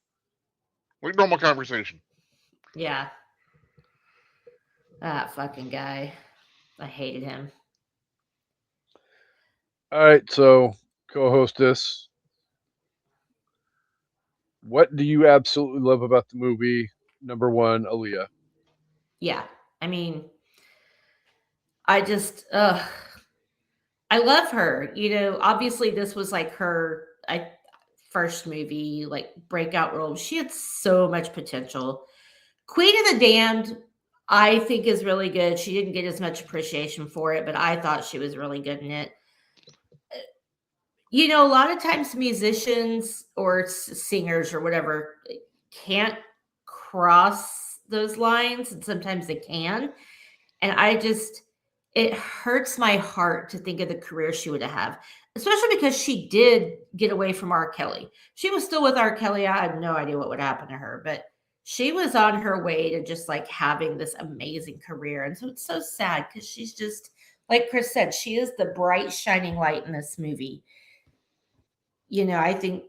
Like normal conversation. Yeah. That fucking guy. I hated him. All right, so co-hostess, what do you absolutely love about the movie? Number one, Aaliyah. Yeah. I mean, I just I love her. Obviously this was like her first movie, like breakout role. She had so much potential. Queen of the Damned, I think, is really good. She didn't get as much appreciation for it, but I thought she was really good in it. A lot of times musicians or singers or whatever can't cross those lines, and sometimes they can. And it hurts my heart to think of the career she would have, especially because she did get away from R. Kelly. She was still with R. Kelly. I had no idea what would happen to her, but she was on her way to just like having this amazing career. And so it's so sad because she's just, like Chris said, she is the bright, shining light in this movie. I think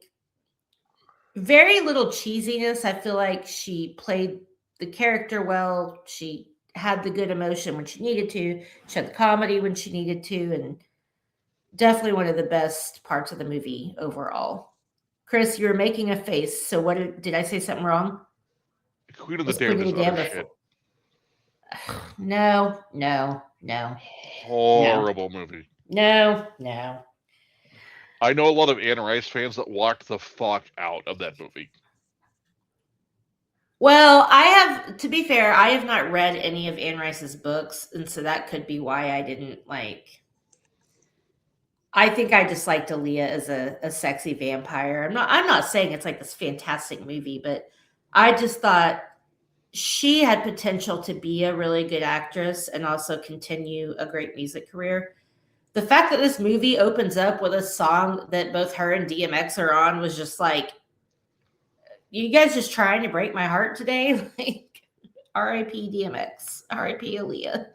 very little cheesiness. I feel like she played the character well. She had the good emotion when she needed to. She had the comedy when she needed to, and definitely one of the best parts of the movie overall. Chris, you were making a face. So what did I say something wrong? Queen of the Is Damned Queen is of the utter Damned shit. No. Horrible movie. No. I know a lot of Anne Rice fans that walked the fuck out of that movie. Well, to be fair, I have not read any of Anne Rice's books, and so that could be why I didn't like. I think I just liked Aaliyah as a sexy vampire. I'm not saying it's like this fantastic movie, but I just thought she had potential to be a really good actress and also continue a great music career. The fact that this movie opens up with a song that both her and DMX are on was just like, you guys just trying to break my heart today? Like, R.I.P. DMX, R.I.P. Aaliyah.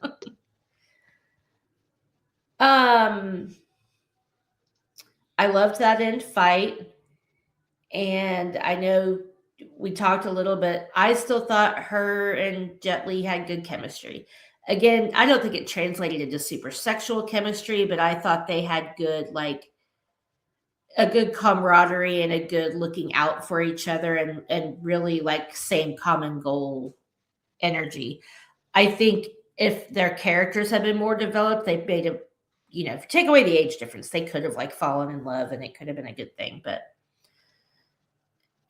I loved that end fight. And I know we talked a little bit. I still thought her and Jet Li had good chemistry. Again, I don't think it translated into super sexual chemistry, but I thought they had a good camaraderie and a good looking out for each other and really like same common goal energy. I think if their characters had been more developed, they made a, if you take away the age difference, they could have like fallen in love and it could have been a good thing.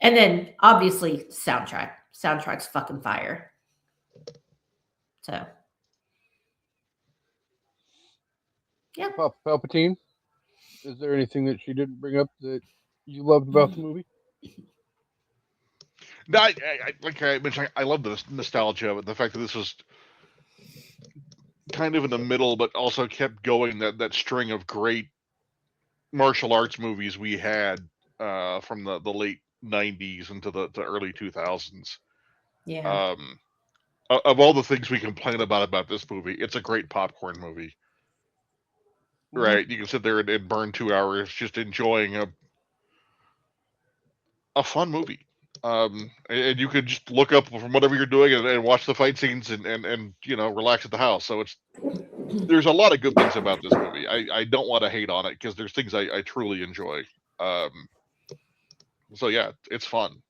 And then obviously soundtrack's fucking fire. So yeah. Palpatine. Is there anything that she didn't bring up that you loved about the movie? No, like I mentioned, I love the nostalgia of it. The fact that this was kind of in the middle, but also kept going that string of great martial arts movies we had from the late '90s into the early 2000s. Yeah. Of all the things we complain about this movie, it's a great popcorn movie. Mm-hmm. Right? You can sit there and burn 2 hours just enjoying a fun movie. And you could just look up from whatever you're doing and watch the fight scenes and relax at the house. So there's a lot of good things about this movie. I don't want to hate on it because there's things I truly enjoy. So yeah, it's fun.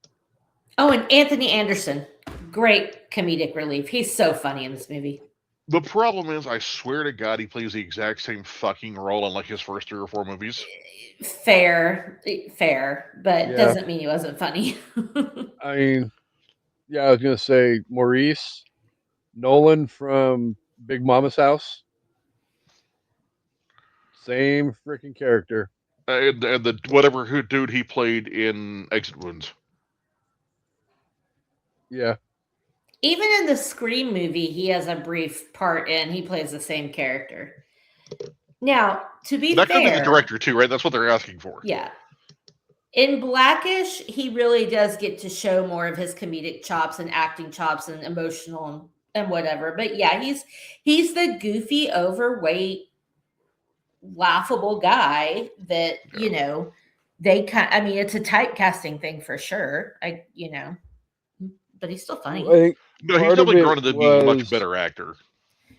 Oh, and Anthony Anderson, great comedic relief. He's so funny in this movie. The problem is, I swear to God, he plays the exact same fucking role in like his first 3 or 4 movies. Fair, but Yeah. doesn't mean he wasn't funny. I mean, yeah, I was gonna say Maurice Nolan from Big Mama's House. Same freaking character. And the whatever dude he played in Exit Wounds. Yeah. Even in the Scream movie, he has a brief part in. He plays the same character. Now, to be that fair, could be the director too, right? That's what they're asking for. Yeah. In Blackish, he really does get to show more of his comedic chops and acting chops and emotional and whatever. But yeah, he's the goofy, overweight, laughable guy that it's a typecasting thing for sure. But he's still funny. I think no, he's definitely grown into being a much better actor,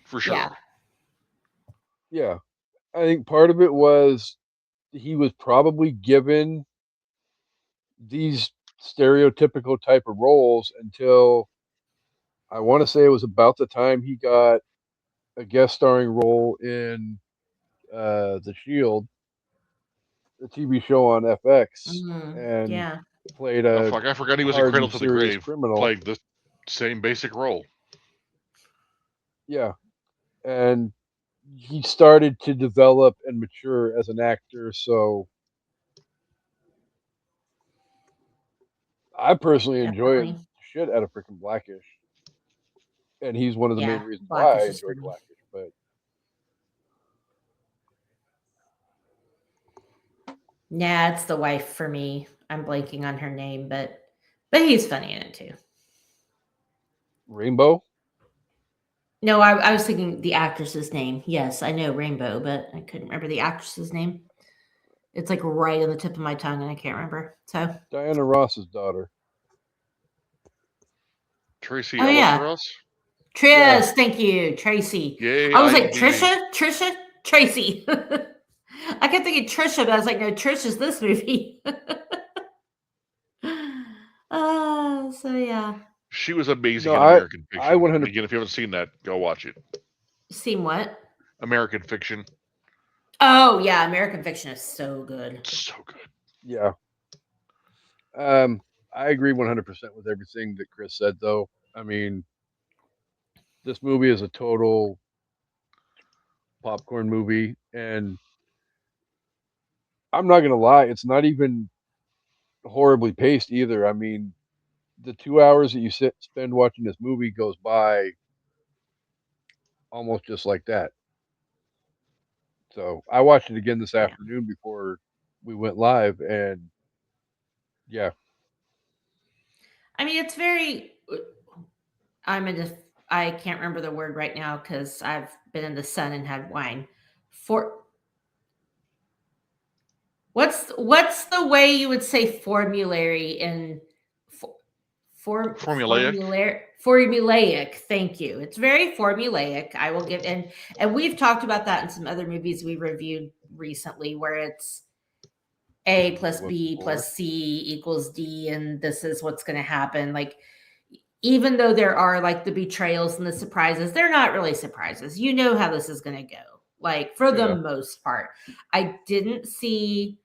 for sure. Yeah, I think part of it was he was probably given these stereotypical type of roles until I want to say it was about the time he got a guest starring role in The Shield, the TV show on FX, and played a I forgot he was in Cradle to the Grave, playing the same basic role. Yeah, and he started to develop and mature as an actor, so I personally enjoy shit out of freaking Blackish. and he's one of the main Yeah, reasons why I Blackish is enjoy funny. Blackish. But Nah, it's the wife for me. I'm blanking on her name, but he's funny in it too. Rainbow, No, I was thinking the actress's name. Yes, I know Rainbow, but I couldn't remember the actress's name. It's like right on the tip of my tongue, and I can't remember. So, Diana Ross's daughter. Tracy oh Ellis yeah, Ross. Yeah, Tris. Thank you, Tracy. Yay, I was like IMDb. Trisha, Tracy. I kept thinking Trisha, but I was like, no, Trish is this movie. So yeah. She was amazing no, in American I Fiction. 100. Again, if you haven't seen that, go watch it. Seen what? American Fiction. Oh yeah, American Fiction is so good. So good. Yeah, I agree 100% with everything that Chris said. Though, I mean, this movie is a total popcorn movie, and I'm not gonna lie, it's not even horribly paced either. I mean, the 2 hours that you spend watching this movie goes by almost just like that. So I watched it again this Yeah. afternoon before we went live, and yeah, I mean, it's very. I'm in a. I can't remember the word right now because I've been in the sun and had wine. For what's the way you would say formulary in Formulaic. formulaic. Thank you. It's very formulaic. I will give and we've talked about that in some other movies we reviewed recently where it's A plus B plus C equals D, and this is what's going to happen. Like, even though there are like the betrayals and the surprises, they're not really surprises. You know how this is going to go. Like, for the yeah. most part, I didn't see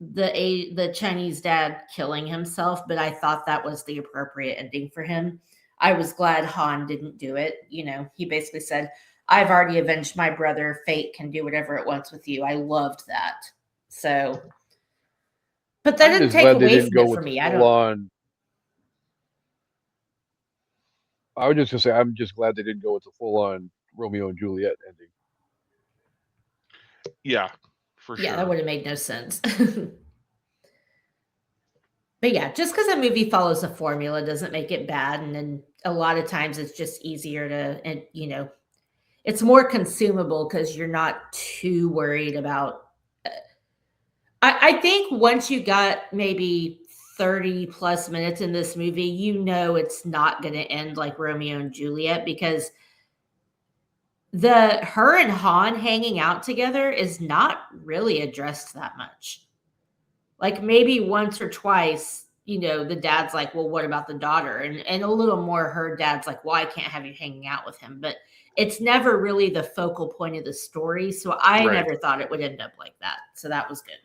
the Chinese dad killing himself, but I thought that was the appropriate ending for him. I was glad Han didn't do it. You know, he basically said, "I've already avenged my brother. Fate can do whatever it wants with you." I loved that. So, but that I'm didn't just take glad they away didn't from go it for with the me. I full don't. on. I was just gonna say, I'm just glad they didn't go with the full on Romeo and Juliet ending. Yeah, for Yeah, sure. that would have made no sense. But yeah, just because a movie follows a formula doesn't make it bad. And then a lot of times it's just easier to, and it's more consumable because you're not too worried about. I think once you got maybe 30 plus minutes in this movie, it's not going to end like Romeo and Juliet because her and Han hanging out together is not really addressed that much. Like maybe once or twice, the dad's like, well, what about the daughter? And a little more, her dad's like, well, I can't have you hanging out with him. But it's never really the focal point of the story. So I Right. never thought it would end up like that. So that was good.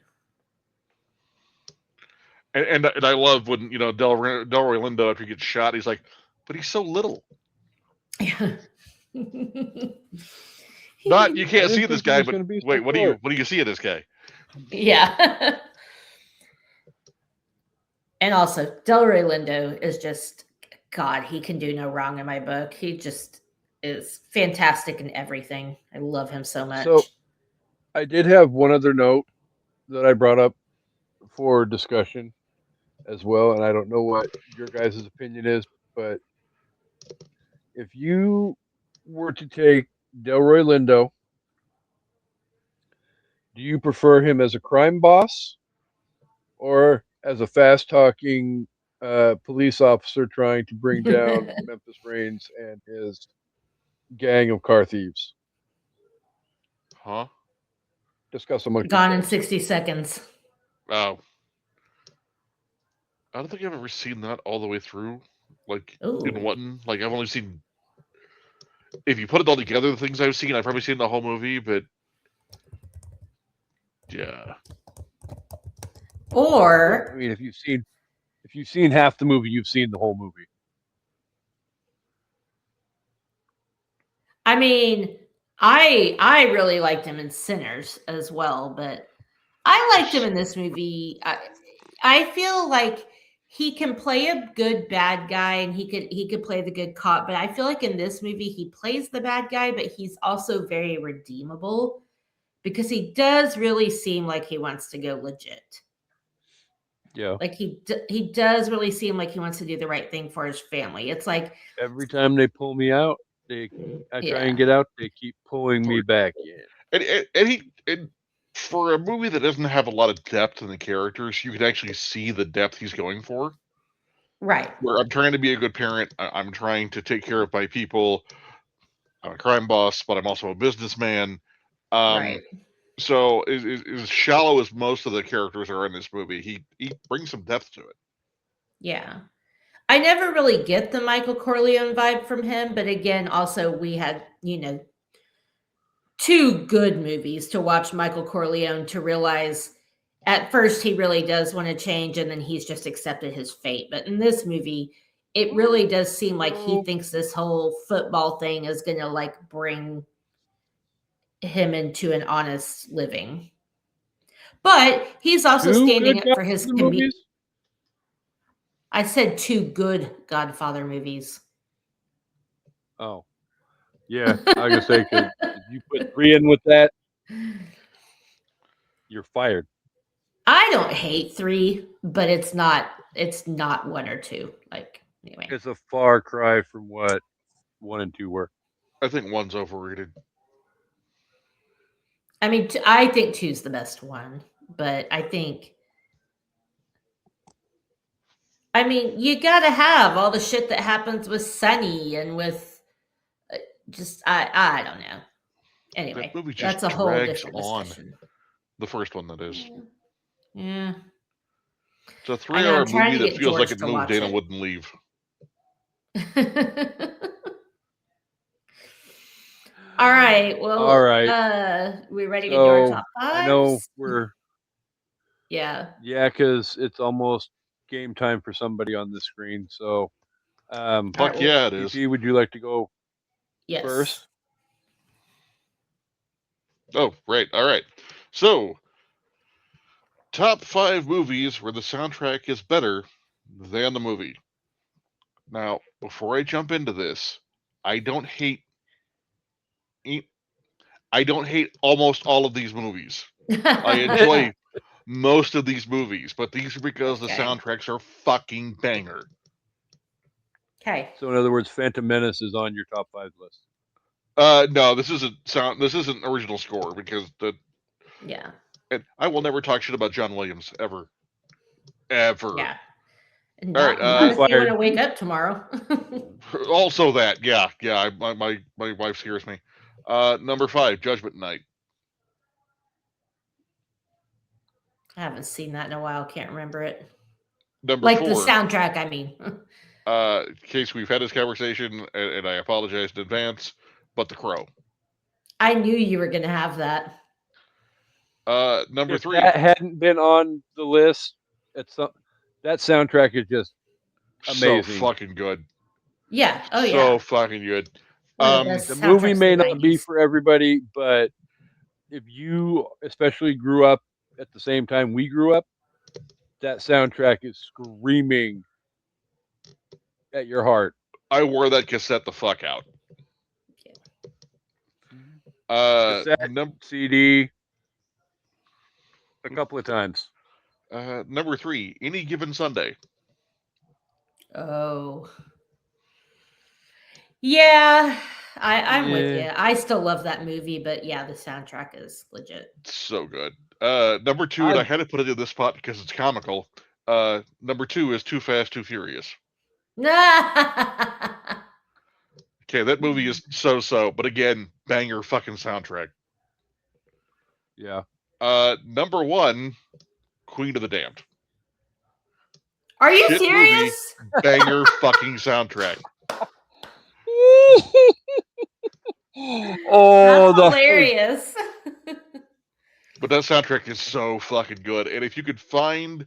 And I love when Delroy Lindo, after he gets shot, he's like, but he's so little. Yeah. Not you can't see this guy, but wait, what do you see in this guy? Yeah. And also, Delroy Lindo is just, God, he can do no wrong in my book. He just is fantastic in everything. I love him so much. So I did have one other note that I brought up for discussion as well, and I don't know what your guys' opinion is, but if you were to take Delroy Lindo, do you prefer him as a crime boss or as a fast talking police officer trying to bring down Memphis Reigns and his gang of car thieves? Huh? Discuss amongst Gone in yourselves. 60 seconds. Oh. I don't think I've ever seen that all the way through. Like, Ooh. in one. Like, I've only seen. If you put it all together, the things I've seen, I've probably seen the whole movie, but. Yeah. Or. I mean, if you've seen half the movie, you've seen the whole movie. I mean, I really liked him in Sinners as well, but I liked him in this movie. I feel like he can play a good bad guy and he could play the good cop, but I feel like in this movie he plays the bad guy, but he's also very redeemable because he does really seem like he wants to go legit. Yeah. Like he does really seem like he wants to do the right thing for his family. It's like Every time they pull me out, I try and get out, they keep pulling me back in. And for a movie that doesn't have a lot of depth in the characters, you can actually see the depth he's going for. right. Where I'm trying to be a good parent, I'm trying to take care of my people. I'm a crime boss, but I'm also a businessman. Right. So as shallow as most of the characters are in this movie, he brings some depth to it. Yeah. I never really get the Michael Corleone vibe from him, but again, also we had, two good movies to watch Michael Corleone to realize at first he really does want to change and then he's just accepted his fate. But in this movie, it really does seem like he thinks this whole football thing is going to like bring him into an honest living. But he's also standing up for his movies. I said two good Godfather movies. Oh, yeah. I was gonna say because if you put 3 in with that, you're fired. I don't hate 3, but it's not 1 or 2. Like anyway, It's a far cry from what 1 and 2 were. I think 1's overrated. I mean, I think 2's the best one, but I mean, you got to have all the shit that happens with Sonny and with just I don't know. Anyway, That movie just that's a whole drags different on. discussion. The first one, that is. Yeah. It's a 3-hour movie that feels like George it moved Dana wouldn't leave. All right. Well, all right. We ready to do our top 5? I know we're. Yeah. Yeah, because it's almost game time for somebody on the screen. So, Fuck yeah, it is. EP, would you like to go first? Oh, right. All right. So, top 5 movies where the soundtrack is better than the movie. Now, before I jump into this, I don't hate almost all of these movies. I enjoy most of these movies, but these are because the soundtracks are fucking banger. Okay. So, in other words, Phantom Menace is on your top 5 list. No, this isn't original score because Yeah. And I will never talk shit about John Williams ever. Ever. Yeah. All right. Not if you want to wake up tomorrow. Also that, yeah. My wife scares me. Number 5, Judgment Night. I haven't seen that in a while. Can't remember it. Number 4. The soundtrack, I mean. In case we've had this conversation, and I apologize in advance, but The Crow. I knew you were going to have that. Number 3. That hadn't been on the list. That soundtrack is just amazing. So fucking good. Yeah. Oh, yeah. So fucking good. The movie may not be for everybody, but if you especially grew up at the same time we grew up, that soundtrack is screaming at your heart. I wore that cassette the fuck out. Cassette, CD, a couple of times. Number 3, Any Given Sunday. Oh. Yeah, I'm with you. I still love that movie, but yeah, the soundtrack is legit. So good. Number 2, and I had to put it in this spot because it's comical. Number 2 is Too Fast, Too Furious. Okay, that movie is so, but again, banger fucking soundtrack. Yeah. Number 1, Queen of the Damned. Are you serious? Movie, banger fucking soundtrack. Oh, that's hilarious. But that soundtrack is so fucking good. And if you could find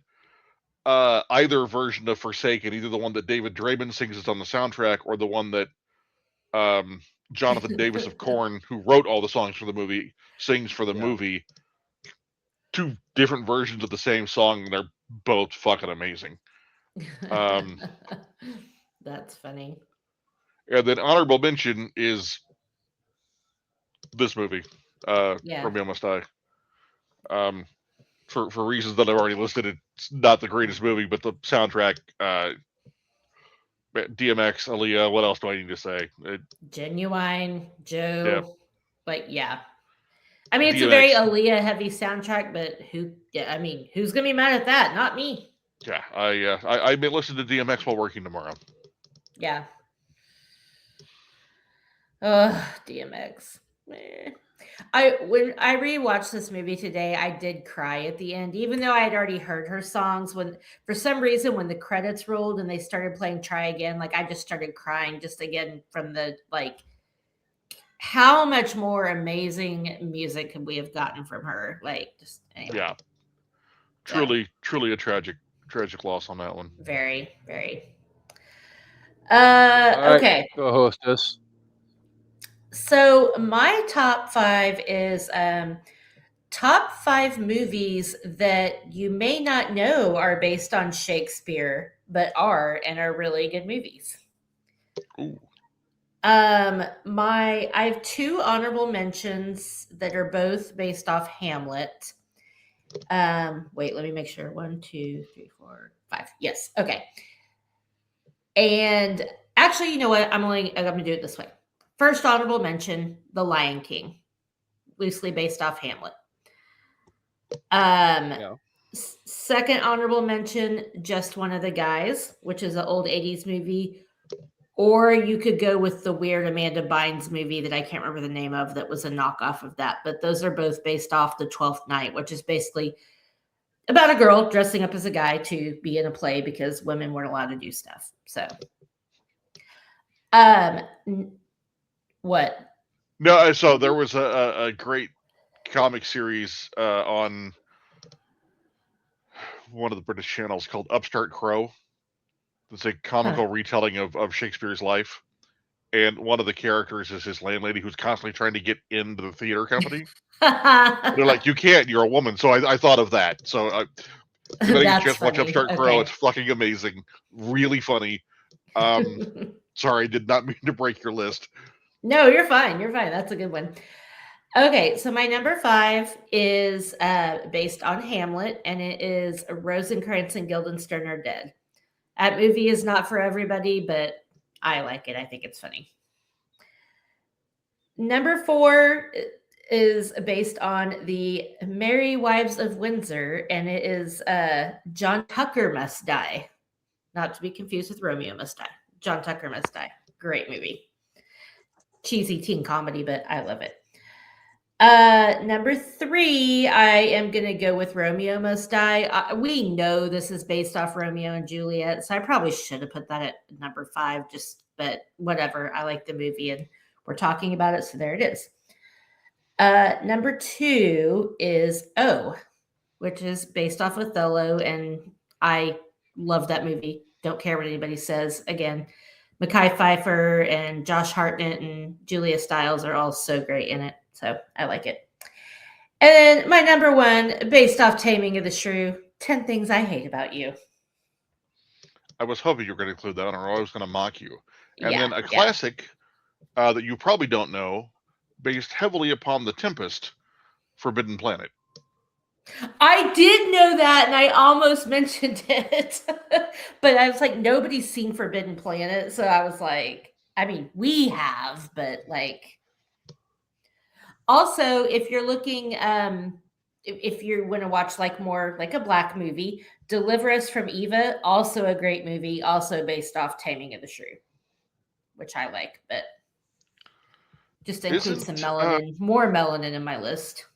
either version of Forsaken, either the one that David Draymond sings is on the soundtrack, or the one that Jonathan Davis of Korn, who wrote all the songs for the movie, sings for the movie, 2 different versions of the same song, and they're both fucking amazing. That's funny. And then honorable mention is this movie, Yeah. Romeo Must Die. For reasons that I've already listed, it's not the greatest movie, but the soundtrack, DMX, Aaliyah. What else do I need to say? Genuine, Yeah, Joe. Like, yeah. I mean, it's a very DMX. Aaliyah heavy soundtrack, but I mean, who's going to be mad at that? Not me. Yeah, I may listen to DMX while working tomorrow. Yeah. DMX. When I rewatched this movie today, I did cry at the end, even though I had already heard her songs. When for some reason when the credits rolled and they started playing "Try Again," like I just started crying just again from the like how much more amazing music could we have gotten from her? Like just anyway. Yeah, So, truly a tragic loss on that one. very, very. All right, Okay. co-hostess. So my top 5 is top 5 movies that you may not know are based on Shakespeare, but are and are really good movies. Ooh. I have 2 honorable mentions that are both based off Hamlet. Wait, let me make sure. 1, 2, 3, 4, 5. Yes. Okay. And actually, you know what? I'm gonna do it this way. First honorable mention, The Lion King, loosely based off Hamlet. Yeah. Second honorable mention, Just One of the Guys, which is an old 80s movie. Or you could go with the weird Amanda Bynes movie that I can't remember the name of that was a knockoff of that. But those are both based off The 12th Night, which is basically about a girl dressing up as a guy to be in a play because women weren't allowed to do stuff. So, what? No, so there was a great comic series on one of the British channels called Upstart Crow. It's a comical retelling of Shakespeare's life. And one of the characters is his landlady who's constantly trying to get into the theater company. They're like, you can't, you're a woman. So I thought of that. So if you just watch Upstart Crow, it's fucking amazing. Really funny. Sorry, did not mean to break your list. No, you're fine. You're fine. That's a good one. Okay, so my number 5 is based on Hamlet, and it is Rosencrantz and Guildenstern Are Dead. That movie is not for everybody, but I like it. I think it's funny. Number 4 is based on the Merry Wives of Windsor, and it is John Tucker Must Die. Not to be confused with Romeo Must Die. John Tucker Must Die. Great movie. Cheesy teen comedy, but I love it. Number 3, I am going to go with Romeo Must Die. We know this is based off Romeo and Juliet, so I probably should have put that at number 5, but whatever. I like the movie and we're talking about it, so there it is. Number 2 is O, which is based off Othello, and I love that movie. Don't care what anybody says. Again, Mekhi Phifer and Josh Hartnett and Julia Stiles are all so great in it. So I like it. And then my number 1, based off Taming of the Shrew, 10 Things I Hate About You. I was hoping you were going to include that one, or I was going to mock you. And then a classic that you probably don't know, based heavily upon The Tempest, Forbidden Planet. I did know that, and I almost mentioned it. But I was like, nobody's seen Forbidden Planet. So I was like, I mean, we have, but like... Also, if you're looking, if you want to watch like more like a black movie, Deliver Us from Eva, also a great movie, also based off Taming of the Shrew, which I like, but just include some melanin, more melanin in my list.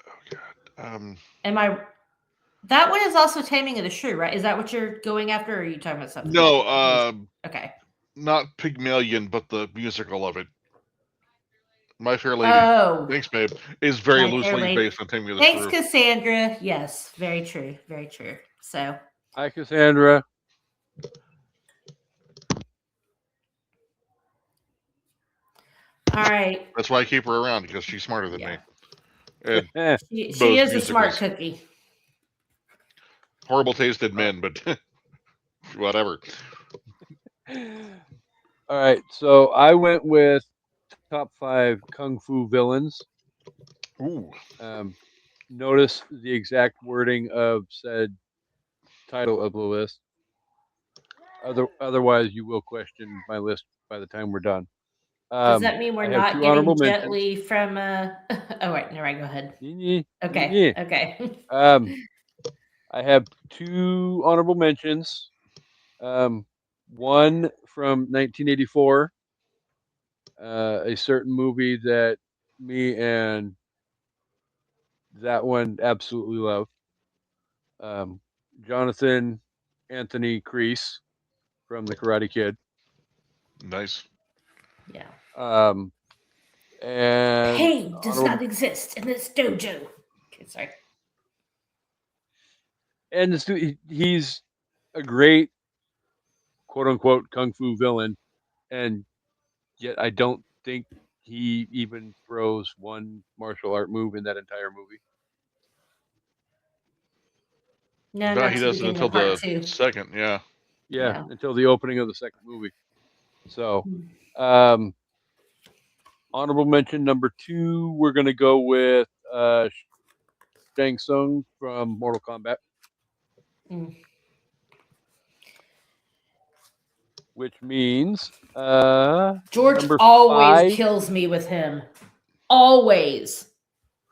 Oh God. That one is also Taming of the Shrew, right? Is that what you're going after, or are you talking about something? No, okay. Not Pygmalion, but the musical of it. My Fair Lady. Oh, thanks, babe. Is very loosely based on Taming of the Shrew. Thanks, Cassandra. Yes, very true. Very true. So, hi, Cassandra. All right. That's why I keep her around, because she's smarter than me. And she is a smart cookie. horrible taste in men, but whatever. All right, so I went with top 5 kung fu villains. Ooh, Notice the exact wording of said title of the list. Otherwise, you will question my list by the time we're done. Does that mean we're I have not 2 honorable getting Jet mentions. Li from? Oh wait, no, right. Go ahead. Yeah. Okay. Okay. I have 2 honorable mentions. One from 1984, a certain movie that me and that one absolutely love. Jonathan Anthony Crease from The Karate Kid. nice. Yeah. Um, and Pain does not exist in this dojo. Okay, sorry. and this dude, he's a great quote unquote kung fu villain, and yet I don't think he even throws one martial art move in that entire movie. No, No, not he to the doesn't beginning until of part the 2. second. Yeah. Yeah, Yeah. until the opening of the second movie. So, Hmm. honorable mention number 2, we're gonna go with Shang Tsung from Mortal Kombat, Mm. which means George number always 5. kills me with him. Always.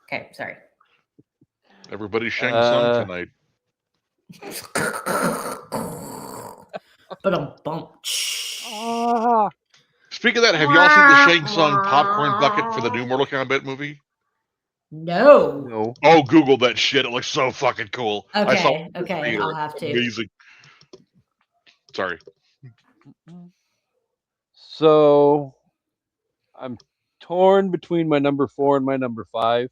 Okay, sorry. Everybody's Shang Tsung tonight. But I'm bumped. Speaking of that, have y'all seen the Shang Tsung popcorn bucket for the new Mortal Kombat movie? No. No. Oh, Google that shit. It looks so fucking cool. I saw it Okay. in the Okay. theater. I'll have to. Amazing. Sorry. So I'm torn between my number 4 and my number 5,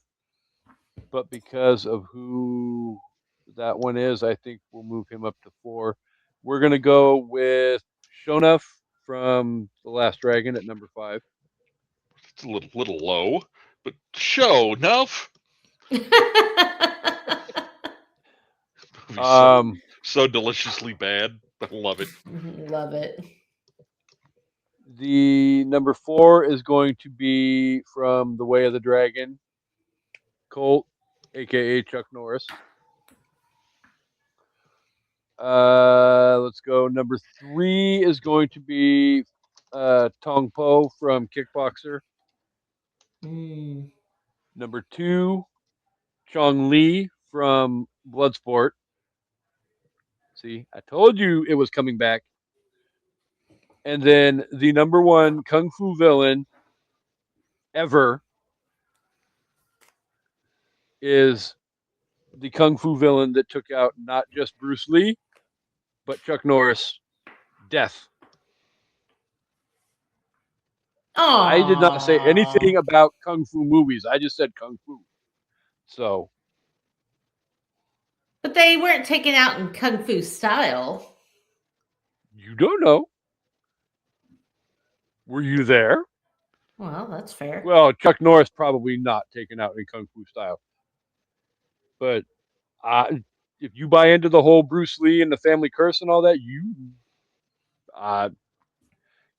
but because of who that one is, I think we'll move him up to 4. We're gonna go with Shonuff from The Last Dragon at number 5. It's a little low, but show enough. So deliciously bad. I love it. Love it. The number 4 is going to be from The Way of the Dragon, Colt, aka Chuck Norris. Let's go. Number 3 is going to be Tong Po from Kickboxer. Mm. Number 2, Chong Li from Bloodsport. See, I told you it was coming back. And then the number 1 kung fu villain ever is the kung fu villain that took out not just Bruce Lee, but Chuck Norris. Death. I did not say anything Aww. about kung fu movies. I just said kung fu. So But they weren't taken out in kung fu style. you don't know. Were you there? Well, that's fair. Well, Chuck Norris probably not taken out in kung fu style. But if you buy into the whole Bruce Lee and the family curse and all that, you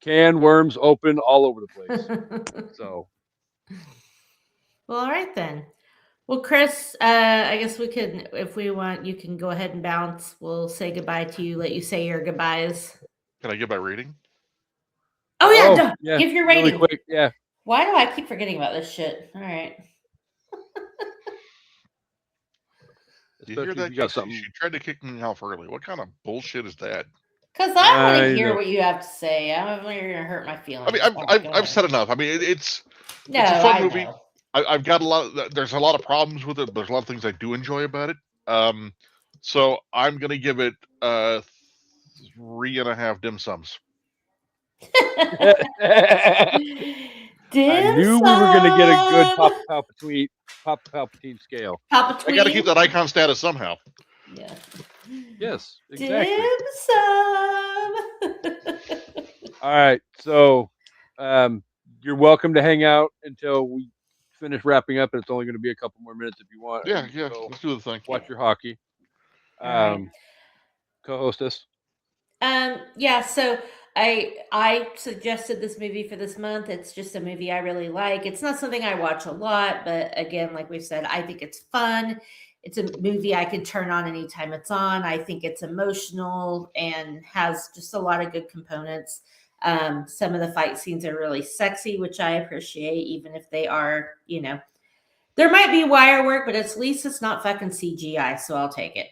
can worms open all over the place. So Well, all right then. Well, Chris, I guess we could, if we want, you can go ahead and bounce. We'll say goodbye to you. Let you say your goodbyes. Can I get my rating? Oh yeah, oh duh. yeah, Give your really rating. quick, yeah. Why do I keep forgetting about this shit? All right. You hear Especially if that, you got Kasey? something. She tried to kick me off early. What kind of bullshit is that? Because I want to You hear know. what you have to say. I'm you're gonna hurt my feelings. I mean, Oh, go I've ahead. said enough. I mean, it's No, a fun I movie. know. I've got a lot. There's a lot of problems with it. But there's a lot of things I do enjoy about it. So I'm gonna give it 3.5 dim sums. I Dim knew we were going to get a good Papa Palpatine scale. I got to keep Palpatine. that icon status somehow. Yeah. Yes, exactly. Dim sum. All right, so you're welcome to hang out until we finish wrapping up, and it's only going to be a couple more minutes if you want. Yeah. Go Let's do the thing. watch your hockey. All right. Co-hostess. Yeah, so I suggested this movie for this month. It's just a movie I really like. It's not something I watch a lot, but again, like we said, I think it's fun. It's a movie I can turn on anytime it's on. I think it's emotional and has just a lot of good components. Some of the fight scenes are really sexy, which I appreciate, even if they are, there might be wire work, but at least it's not fucking CGI, so I'll take it.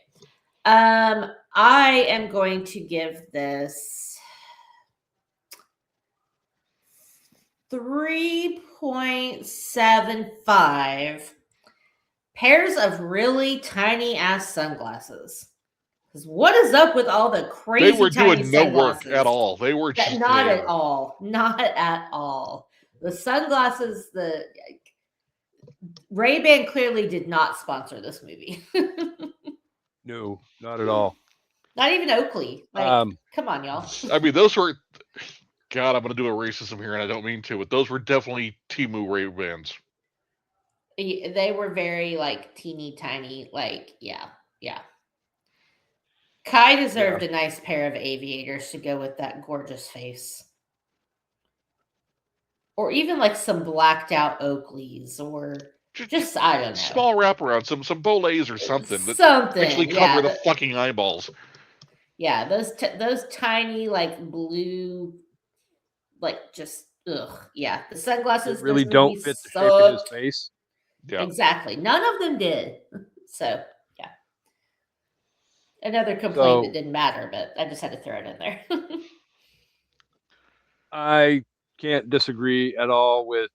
I am going to give this 3.75 pairs of really tiny ass sunglasses. Because what is up with all the They crazy were tiny doing no work sunglasses? at all. They were just Not there. at all. Not at all. The sunglasses, the Ray-Ban clearly did not sponsor this movie. No, not at all. Not even Oakley. Like, come on, y'all. I mean, those were. God, I'm going to do a racism here, and I don't mean to, but those were definitely Timu Ray-Bans. They were very like teeny tiny. Like, yeah. Kai deserved a nice pair of aviators to go with that gorgeous face. Or even like some blacked out Oakleys, or just I don't know. Small wraparound, some bolets or something that actually yeah, cover the fucking eyeballs. Yeah, those tiny like blue, like just yeah. The sunglasses That really this don't movie fit the shape of his sucked. face. Yeah. Exactly. None of them did. So yeah. Another complaint that didn't matter, but I just had to throw it in there. I can't disagree at all with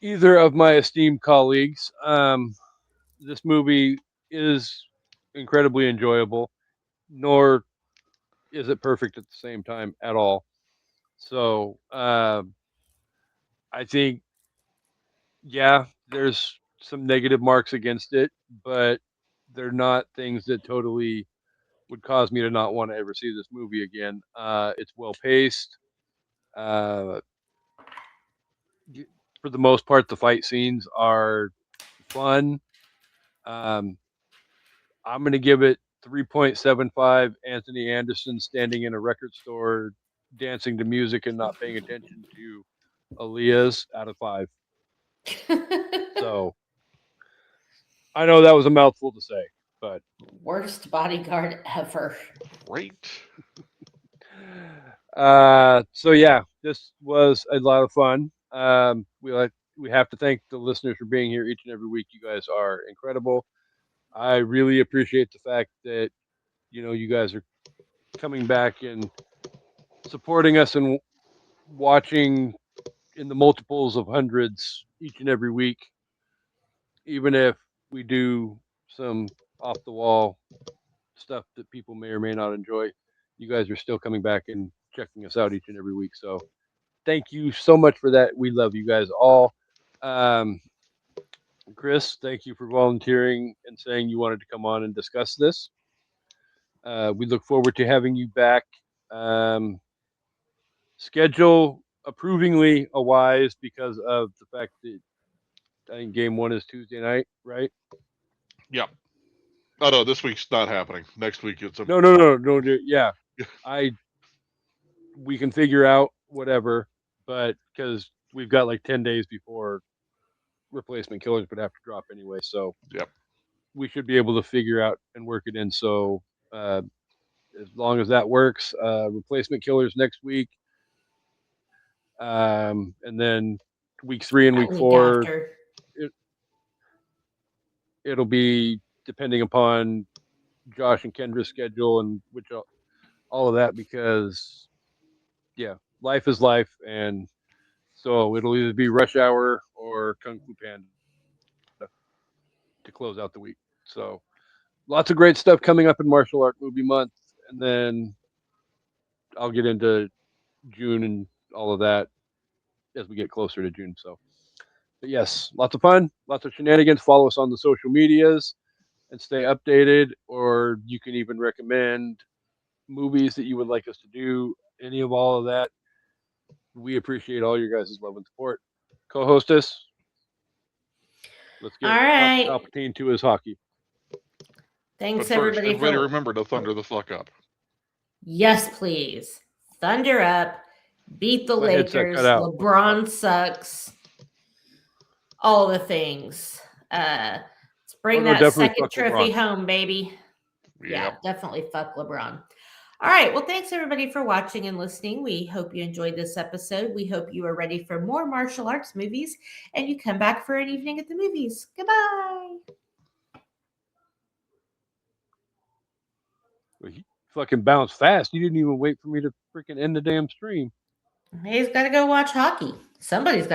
either of my esteemed colleagues. This movie is incredibly enjoyable, nor is it perfect at the same time at all. So I think, yeah, there's some negative marks against it, but they're not things that totally would cause me to not want to ever see this movie again. It's well paced. Uh, for the most part, the fight scenes are fun. Um, I'm going to give it 3.75 Anthony Anderson standing in a record store, dancing to music and not paying attention to Aaliyah's out of 5. So I know that was a mouthful to say, but Worst bodyguard ever. Right. So yeah, this was a lot of fun. We have to thank the listeners for being here each and every week. You guys are incredible. I really appreciate the fact that you guys are coming back and supporting us and watching in the multiples of hundreds each and every week, even if we do some off the wall stuff that people may or may not enjoy. You guys are still coming back and checking us out each and every week. So thank you so much for that. We love you guys all. Um, Chris, thank you for volunteering and saying you wanted to come on and discuss this. We look forward to having you back. Schedule approvingly a wise because of the fact that I think game 1 is Tuesday night, right? Yep. Oh no, this week's not happening. Next week it's a No. Yeah, we can figure out whatever, but because we've got like 10 days before replacement killers would have to drop anyway, so Yep. we should be able to figure out and work it in. So as long as that works, replacement killers next week, and then week 3 and week 4, After. it'll be depending upon Josh and Kendra's schedule and which all of that, because yeah, life is life, and so it'll either be Rush Hour or Kung Fu Panda to close out the week. So lots of great stuff coming up in martial art movie month, and then I'll get into June and all of that as we get closer to June. So, but yes, lots of fun, lots of shenanigans. Follow us on the social medias and stay updated, or you can even recommend movies that you would like us to do. Any of all of that, we appreciate all your guys' love and support. Co-hostess, let's get All right. Palpatine to his hockey. Thanks, But first, everybody. everybody For remember to thunder the fuck up. Yes, please. Thunder up. Beat the My headset Lakers. cut out. What the LeBron sucks. All the things. Let's bring no, that definitely second fuck trophy LeBron. home, baby. Yeah, Yep. definitely fuck LeBron. All right. Well, thanks everybody for watching and listening. We hope you enjoyed this episode. We hope you are ready for more martial arts movies and you come back for an evening at the movies. Goodbye. He fucking bounced fast. You didn't even wait for me to freaking end the damn stream. He's got to go watch hockey. Somebody's got to